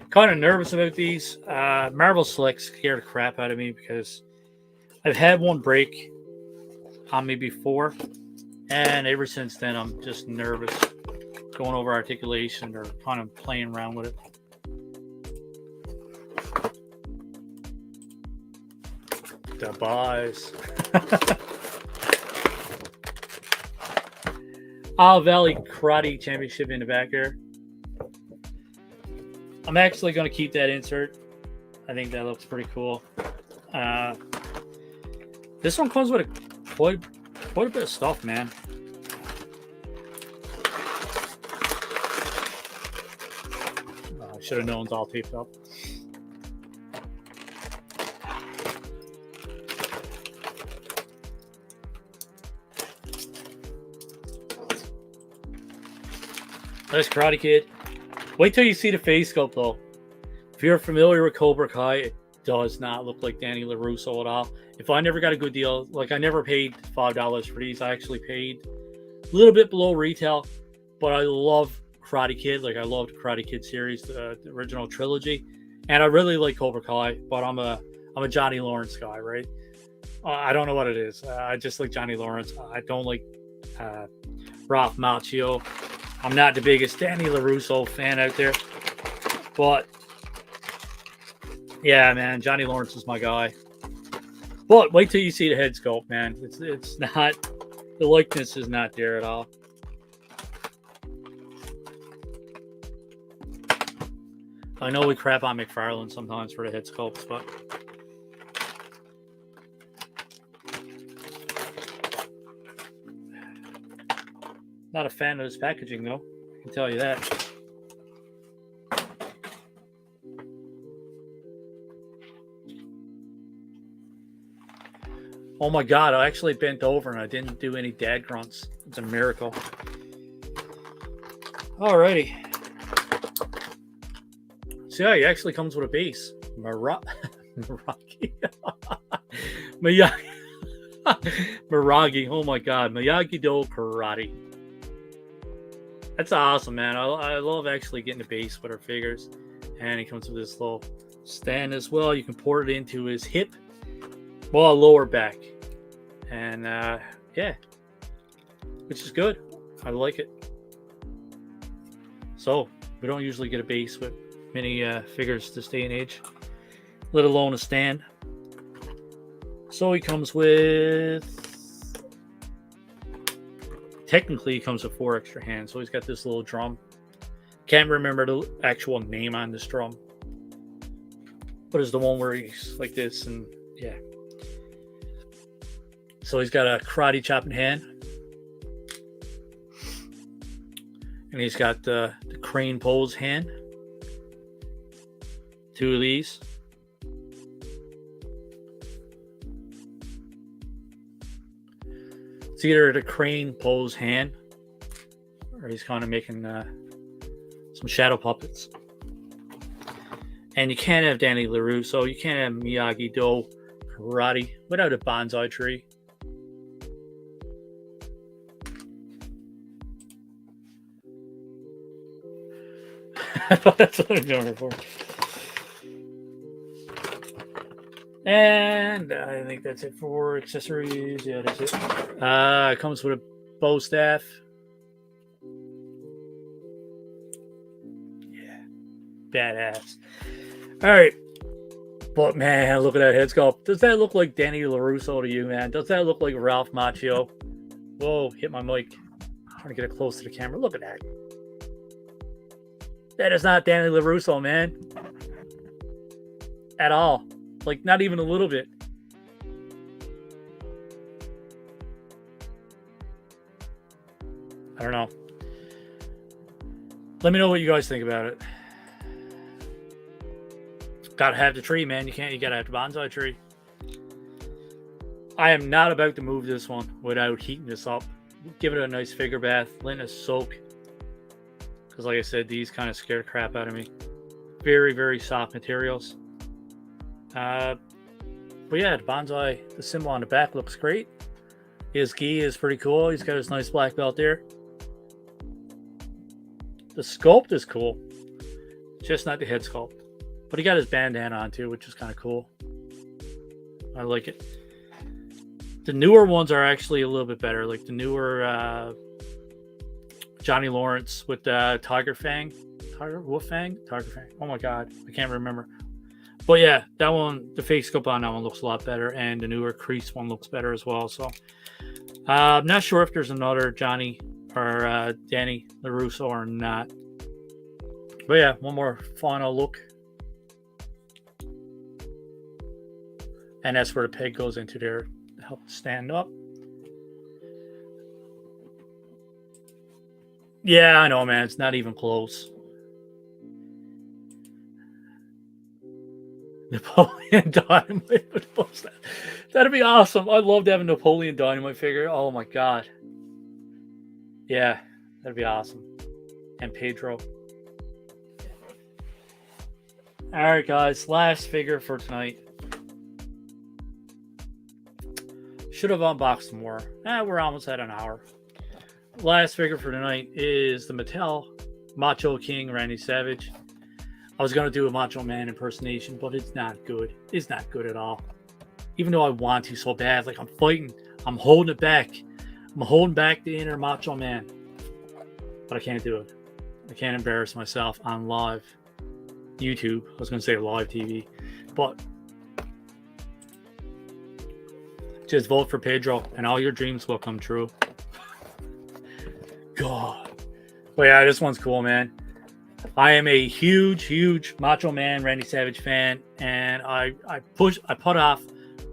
Kind of nervous about these. Marvel Select scared the crap out of me because I've had one break on me before. And ever since then, I'm just nervous going over articulation or kind of playing around with it. The buys. Isle Valley Karate Championship in the back here. I'm actually going to keep that insert. I think that looks pretty cool. This one comes with quite a bit of stuff, man. I should have known it's all taped up. Nice Karate Kid. Wait till you see the face sculpt, though. If you're familiar with Cobra Kai, it does not look like Danny LaRusso at all. If I never got a good deal, like I never paid $5 for these, I actually paid a little bit below retail. But I love Karate Kid. Like, I loved Karate Kid series, the original trilogy, and I really like Cobra Kai. But I'm a Johnny Lawrence guy, right? I don't know what it is. I just like Johnny Lawrence. I don't like Ralph Macchio. I'm not the biggest Danny LaRusso fan out there, but yeah, man, Johnny Lawrence is my guy. But wait till you see the head sculpt, man. It's not, the likeness is not there at all. I know we crap on McFarlane sometimes for the head sculpts, but not a fan of this packaging, though. I can tell you that. Oh my God, I actually bent over and I didn't do any dad grunts. It's a miracle. Alrighty. So yeah, he actually comes with a base. Miyagi. Miragi. Oh my God. Miyagi-Do Karate. That's awesome, man. I love actually getting the base with our figures. And he comes with this little stand as well. You can port it into his hip. well, a lower back, and yeah, which is good. I like it. So we don't usually get a base with many figures this day and age, let alone a stand. So he comes with, technically he comes with 4 extra hands. So he's got this little drum. Can't remember the actual name on this drum, but it's the one where he's like this, and yeah. So he's got a karate chopping hand, and he's got the crane pose hand. 2 of these. It's either the crane pose hand, or he's kind of making some shadow puppets. And you can't have Danny LaRusso, you can't have Miyagi-Do karate without a bonsai tree. That's what I'm going for. And I think that's it for accessories. Yeah, that's it. It comes with a bow staff. Yeah, badass. All right. But man, look at that head sculpt. Does that look like Danny LaRusso to you, man? Does that look like Ralph Macchio? Whoa, hit my mic. I'm trying to get it close to the camera. Look at that. That is not Danny LaRusso, man. At all. Like, not even a little bit. I don't know. Let me know what you guys think about it. Gotta have the tree, man. You gotta have the bonsai tree. I am not about to move this one without heating this up. Give it a nice figure bath. Letting it soak. Because like I said, these kind of scare the crap out of me. Very, very soft materials. But yeah, the bonsai, the symbol on the back looks great. His gi is pretty cool. He's got his nice black belt there. The sculpt is cool. Just not the head sculpt. But he got his bandana on too, which is kind of cool. I like it. The newer ones are actually a little bit better. Like the newer Johnny Lawrence with Tiger Fang. Wolf Fang? Tiger Fang. Oh my god. I can't remember. But yeah, that one, the fake scope on that one looks a lot better. And the newer crease one looks better as well. So I'm not sure if there's another Johnny or Danny LaRusso or not. But yeah, one more final look. And that's where the peg goes into there to help stand up. Yeah, I know, man. It's not even close. Napoleon Dynamite would post that. That'd be awesome. I'd love to have a Napoleon Dynamite figure. Oh my god. Yeah, that'd be awesome. And Pedro. Alright, guys. Last figure for tonight. Should have unboxed more. We're almost at an hour. Last figure for tonight is the Mattel Macho King Randy Savage. I was going to do a Macho Man impersonation, but it's not good. It's not good at all. Even though I want to so bad. Like, I'm fighting. I'm holding it back. I'm holding back the inner Macho Man. But I can't do it. I can't embarrass myself on live YouTube. I was going to say live TV. But just vote for Pedro and all your dreams will come true. God. But yeah, this one's cool, man. I am a huge Macho Man Randy Savage fan, and I put off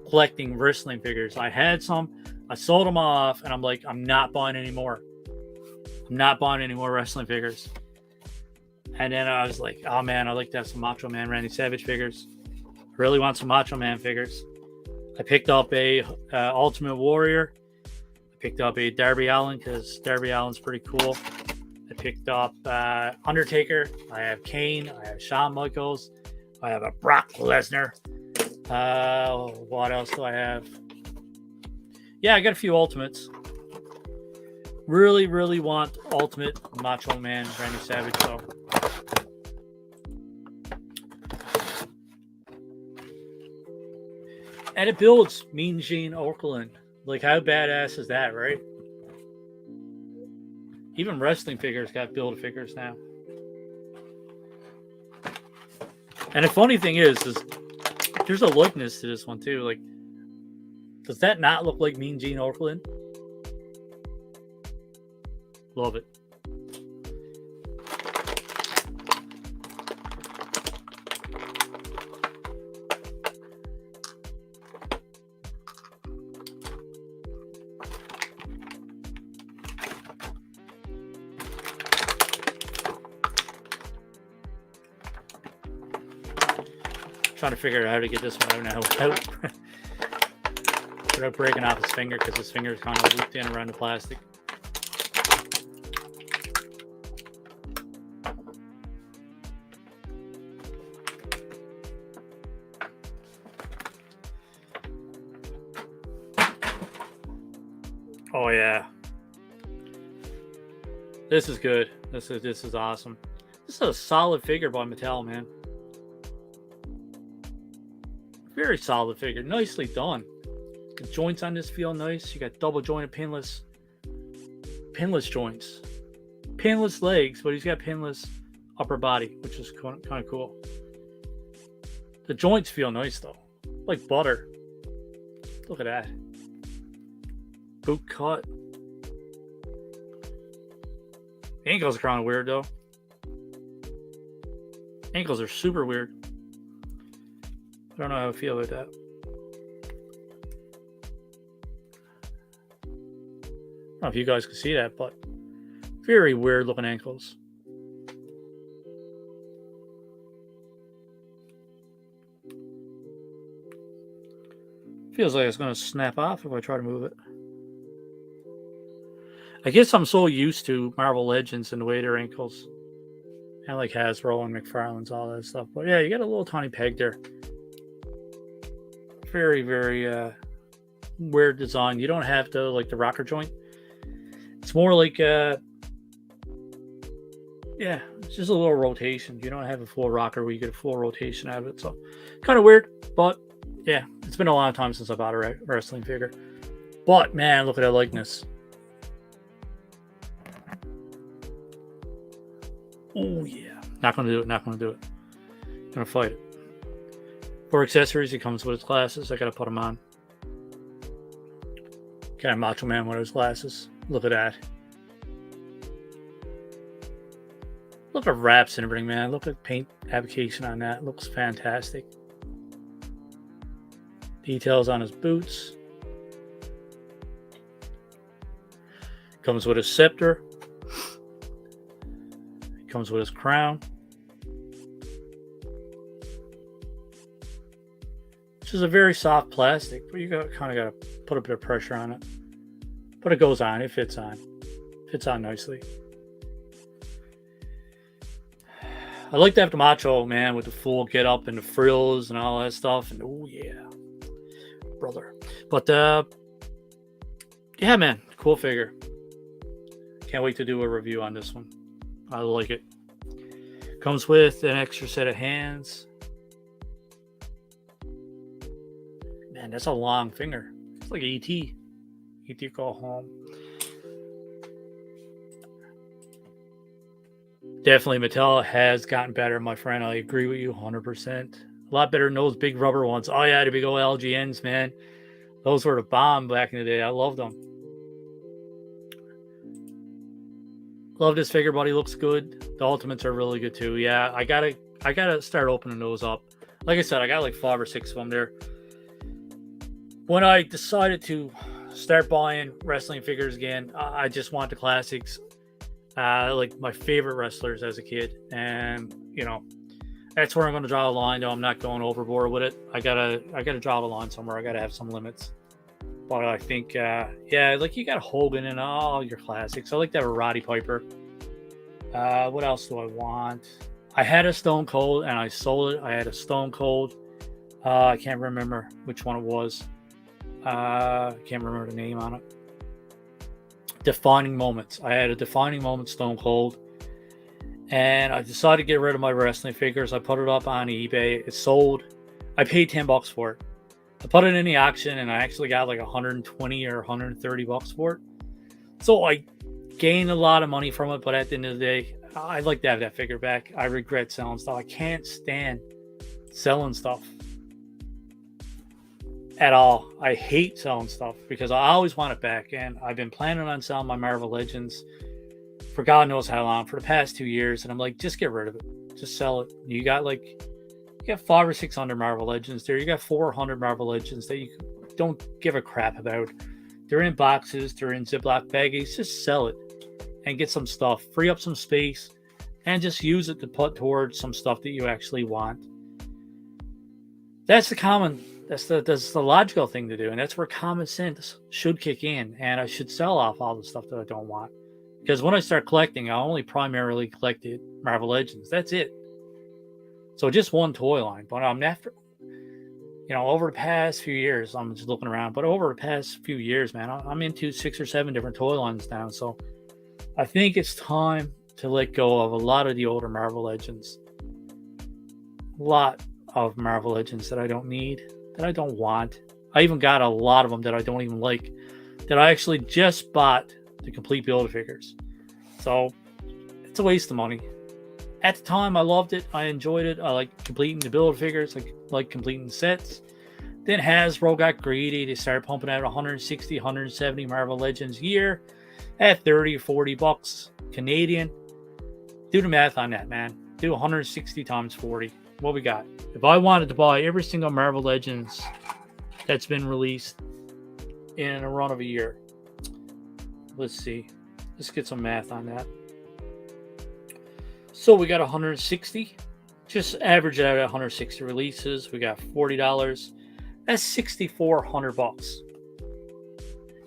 collecting wrestling figures. I had some, I sold them off, and I'm like, I'm not buying any more. I'm not buying any more wrestling figures. And then I was like, oh man, I'd like to have some Macho Man Randy Savage figures. I really want some Macho Man figures. I picked up a Ultimate Warrior. I picked up a Darby Allin because Darby Allin's pretty cool. I picked up Undertaker. I have Kane. I have Shawn Michaels. I have a Brock Lesnar. What else do I have? Yeah, I got a few Ultimates. Really want Ultimate Macho Man Randy Savage though. And it builds Mean Gene Okerlund. Like, how badass is that, right? Even wrestling figures got Build-A-Figures now. And the funny thing is there's a likeness to this one too. Like, does that not look like Mean Gene Okerlund? Love it. Trying to figure out how to get this one out now without breaking off his finger, because his finger is kind of looped in around the plastic. Oh yeah, this is good. This is awesome. This is a solid figure by Mattel, man. Very solid figure. Nicely done. The joints on this feel nice. You got double jointed pinless joints. Pinless legs, but he's got pinless upper body, which is kind of cool. The joints feel nice though. Like butter. Look at that. Boot cut. Ankles are kind of weird though. Ankles are super weird. I don't know how I feel about that. I don't know if you guys can see that, but very weird looking ankles. Feels like it's going to snap off if I try to move it. I guess I'm so used to Marvel Legends and the way their ankles, and like Hasbro and McFarlane's, all that stuff. But yeah, you got a little tiny peg there. Very, very weird design. You don't have to like the rocker joint. It's more like yeah, it's just a little rotation. You don't have a full rocker where you get a full rotation out of it. So kind of weird, but yeah, it's been a long time since I bought a wrestling figure. But man, look at that likeness. Oh yeah, not gonna do it. Not gonna do it. Gonna fight it. For accessories, he comes with his glasses. I gotta put them on. Kind of Macho Man with his glasses. Look at that. Look at wraps and everything, man. Look at paint application on that. Looks fantastic. Details on his boots. Comes with his scepter. Comes with his crown. Which is a very soft plastic, but you kind of got to put a bit of pressure on it. But it goes on. It fits on. Fits on nicely. I like to have the Macho Man with the full get up and the frills and all that stuff. And oh yeah, brother. But yeah, man, cool figure. Can't wait to do a review on this one. I like it. Comes with an extra set of hands. Man, that's a long finger. It's like E.T. E.T. Go home. Definitely Mattel has gotten better, my friend. I agree with you 100%. A lot better than those big rubber ones. Oh yeah, the big old LGNs, man. Those were the bomb back in the day. I loved them. Love this figure, buddy. Looks good. The Ultimates are really good too. Yeah, I gotta start opening those up. Like I said, I got like 5 or 6 of them there. When I decided to start buying wrestling figures again, I just want the classics. Like my favorite wrestlers as a kid, and you know, that's where I'm going to draw a line. Though I'm not going overboard with it. I gotta draw the line somewhere. I gotta have some limits. But I think, yeah, like you got Hogan and all your classics. I like to have a Roddy Piper. What else do I want? I had a Stone Cold and I sold it. I had a Stone Cold. I can't remember which one it was. I can't remember the name on it. Defining Moments. I had a Defining Moment Stone Cold. And I decided to get rid of my wrestling figures. I put it up on eBay. It sold. I paid $10 for it. I put it in the auction and I actually got like 120 or 130 bucks for it. So I gained a lot of money from it, but at the end of the day, I'd like to have that figure back. I regret selling stuff. I can't stand selling stuff at all. I hate selling stuff because I always want it back. And I've been planning on selling my Marvel Legends for God knows how long, for the past 2 years. And I'm like, just get rid of it. Just sell it. You got 500 or 600 Marvel Legends there. You got 400 Marvel Legends that you don't give a crap about. They're in boxes. They're in Ziploc baggies. Just sell it and get some stuff. Free up some space and just use it to put towards some stuff that you actually want. That's the logical thing to do. And that's where common sense should kick in. And I should sell off all the stuff that I don't want. Because when I start collecting, I only primarily collected Marvel Legends. That's it. So just one toy line. But I'm after, over the past few years, I'm just looking around. But over the past few years, man, I'm into 6 or 7 different toy lines now. So I think it's time to let go of a lot of the older Marvel Legends. A lot of Marvel Legends that I don't need, that I don't want. I even got a lot of them that I don't even like, that I actually just bought to complete Build-A-Figures. So it's a waste of money. At the time, I loved it. I enjoyed it. I like completing the Build-A-Figures. I like completing the sets. Then Hasbro got greedy. They started pumping out 160, 170 Marvel Legends a year at 30 or 40 bucks Canadian. Do the math on that, man. Do 160 times 40. What we got? If I wanted to buy every single Marvel Legends that's been released in a run of a year, let's see. Let's get some math on that. So we got 160. Just average it out at 160 releases. We got $40. That's 6,400 bucks.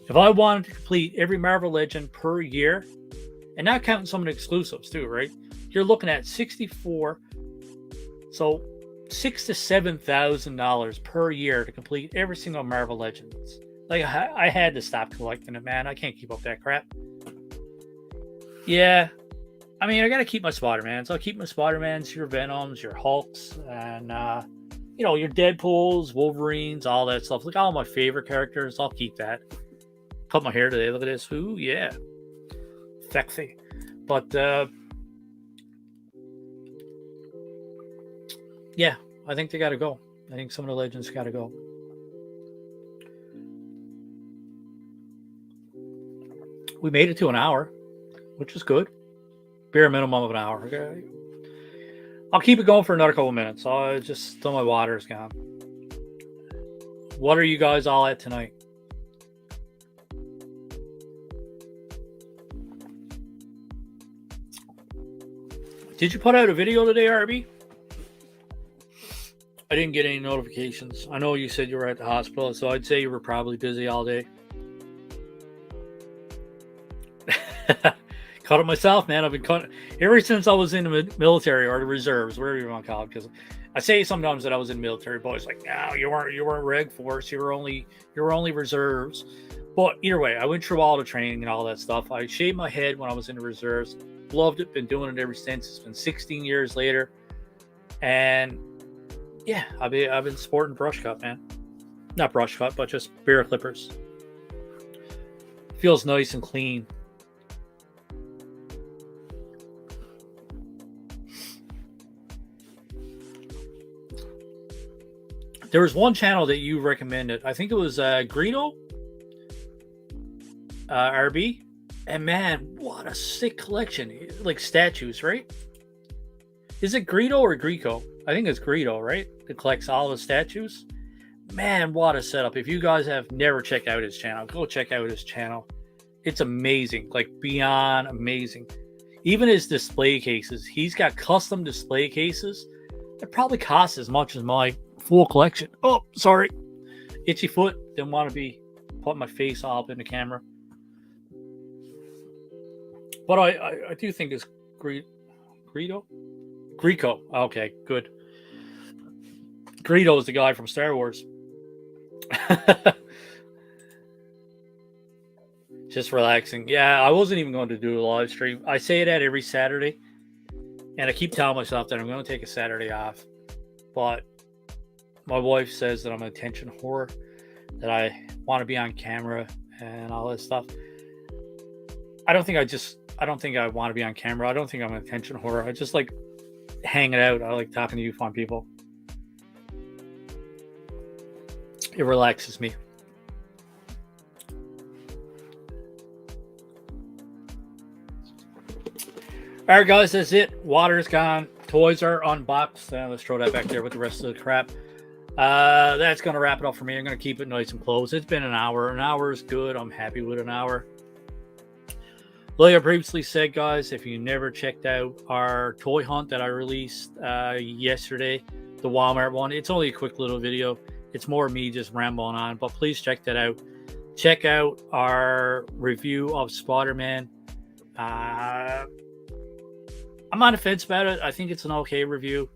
If I wanted to complete every Marvel Legend per year, and not counting some of the exclusives too, right? You're looking at 64. So $6,000 to $7,000 per year to complete every single Marvel Legends. Like, I had to stop collecting it, man. I can't keep up that crap. Yeah. I mean, I got to keep my Spider-Mans. I'll keep my Spider-Mans, your Venoms, your Hulks, and, your Deadpools, Wolverines, all that stuff. Like, all my favorite characters, I'll keep that. Cut my hair today. Look at this. Ooh, yeah. Sexy. But, yeah, I think they got to go. I think some of the Legends got to go. We made it to an hour, which is good. Bare minimum of an hour. Okay. I'll keep it going for another couple minutes. Till my water's gone. What are you guys all at tonight? Did you put out a video today, RB? I didn't get any notifications. I know you said you were at the hospital, so I'd say you were probably busy all day. Cut it myself, man. I've been cutting ever since I was in the military or the reserves, whatever you want to call it. Because I say sometimes that I was in the military, but it's like, no, you weren't Reg Force. You were only reserves. But either way, I went through all the training and all that stuff. I shaved my head when I was in the reserves. Loved it. Been doing it ever since. It's been 16 years later, and yeah, I've been sporting brush cut, man. Not brush cut, but just bear clippers. Feels nice and clean. There was one channel that you recommended. I think it was Greedo, RB. And man, what a sick collection. Like statues, right? Is it Greedo or Greco? I think it's Greedo, right? That collects all the statues. Man, what a setup. If you guys have never checked out his channel, go check out his channel. It's amazing. Like beyond amazing. Even his display cases. He's got custom display cases that probably cost as much as my full collection. Oh, sorry. Itchy foot. Didn't want to be putting my face all up in the camera. But I do think it's Greedo? Greco. Okay, good. Greedo is the guy from Star Wars. Just relaxing. Yeah, I wasn't even going to do a live stream. I say that every Saturday. And I keep telling myself that I'm going to take a Saturday off. But My wife says that I'm an attention whore, that I want to be on camera and all this stuff. I don't think I want to be on camera. I don't think I'm an attention whore. I just like hanging out. I like talking to you fun people. It relaxes me. All right, guys, that's it. Water's gone. Toys are unboxed. Let's throw that back there with the rest of the crap. That's going to wrap it up for me. I'm going to keep it nice and close. It's been an hour. An hour is good. I'm happy with an hour. Like I previously said, guys, if you never checked out our toy hunt that I released yesterday, the Walmart one, it's only a quick little video. It's more me just rambling on, but please check that out. Check out our review of Spider-Man. I'm on the fence about it. I think it's an okay review.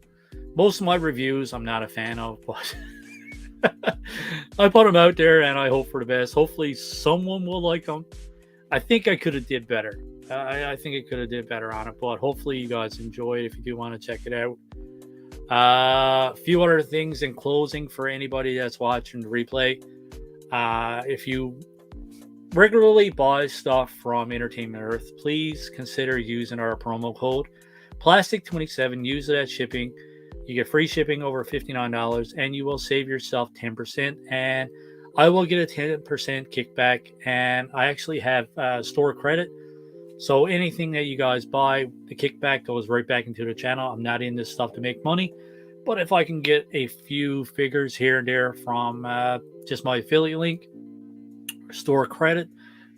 Most of my reviews I'm not a fan of, but I put them out there and I hope for the best. Hopefully someone will like them. I think I could have did better. I think I could have did better on it, but hopefully you guys enjoy it if you do want to check it out. A few other things in closing for anybody that's watching the replay. If you regularly buy stuff from Entertainment Earth, please consider using our promo code Plastic27. Use it at shipping. You get free shipping over $59 and you will save yourself 10%, and I will get a 10% kickback, and I actually have store credit. So anything that you guys buy, the kickback goes right back into the channel. I'm not in this stuff to make money, but if I can get a few figures here and there from just my affiliate link, store credit,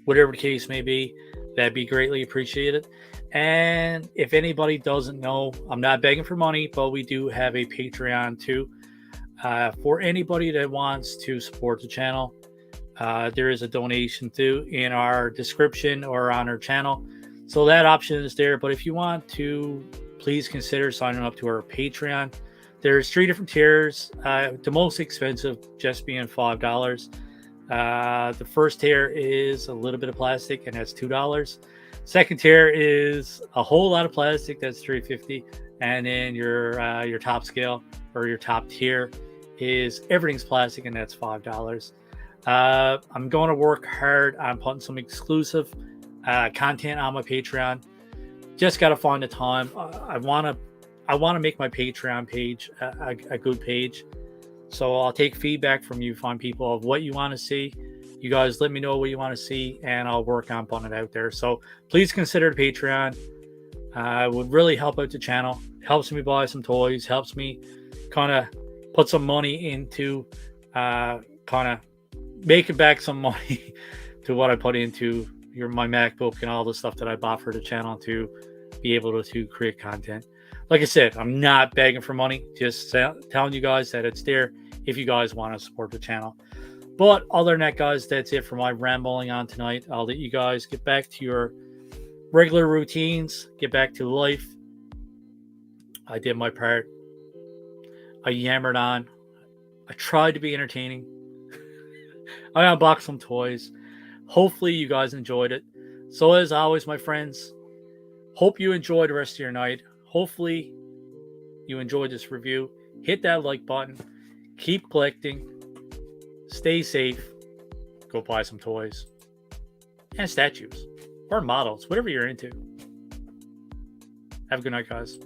whatever the case may be, that'd be greatly appreciated. And if anybody doesn't know, I'm not begging for money, but we do have a Patreon too. For anybody that wants to support the channel, there is a donation too in our description or on our channel. So that option is there. But if you want to, please consider signing up to our Patreon. There's 3 different tiers. The most expensive just being $5. The first tier is a little bit of plastic, and that's $2. Second tier is a whole lot of plastic, that's $3.50. And then your top scale or your top tier is everything's plastic, and that's $5. I'm going to work hard on putting some exclusive content on my Patreon. Just got to find the time. I want to make my Patreon page a good page. So I'll take feedback from you fine people of what you want to see. You guys let me know what you want to see, and I'll work on putting it out there. So please consider the Patreon. It would really help out the channel. Helps me buy some toys. Helps me kind of put some money into kind of making back some money to what I put into my MacBook and all the stuff that I bought for the channel to be able to create content. Like I said, I'm not begging for money. Just telling you guys that it's there if you guys want to support the channel. But other than that, guys, that's it for my rambling on tonight. I'll let you guys get back to your regular routines, get back to life. I did my part. I yammered on. I tried to be entertaining. I unboxed some toys. Hopefully you guys enjoyed it. So as always, my friends, hope you enjoy the rest of your night. Hopefully you enjoyed this review. Hit that like button. Keep collecting. Stay safe. Go buy some toys and statues or models, whatever you're into. Have a good night, guys.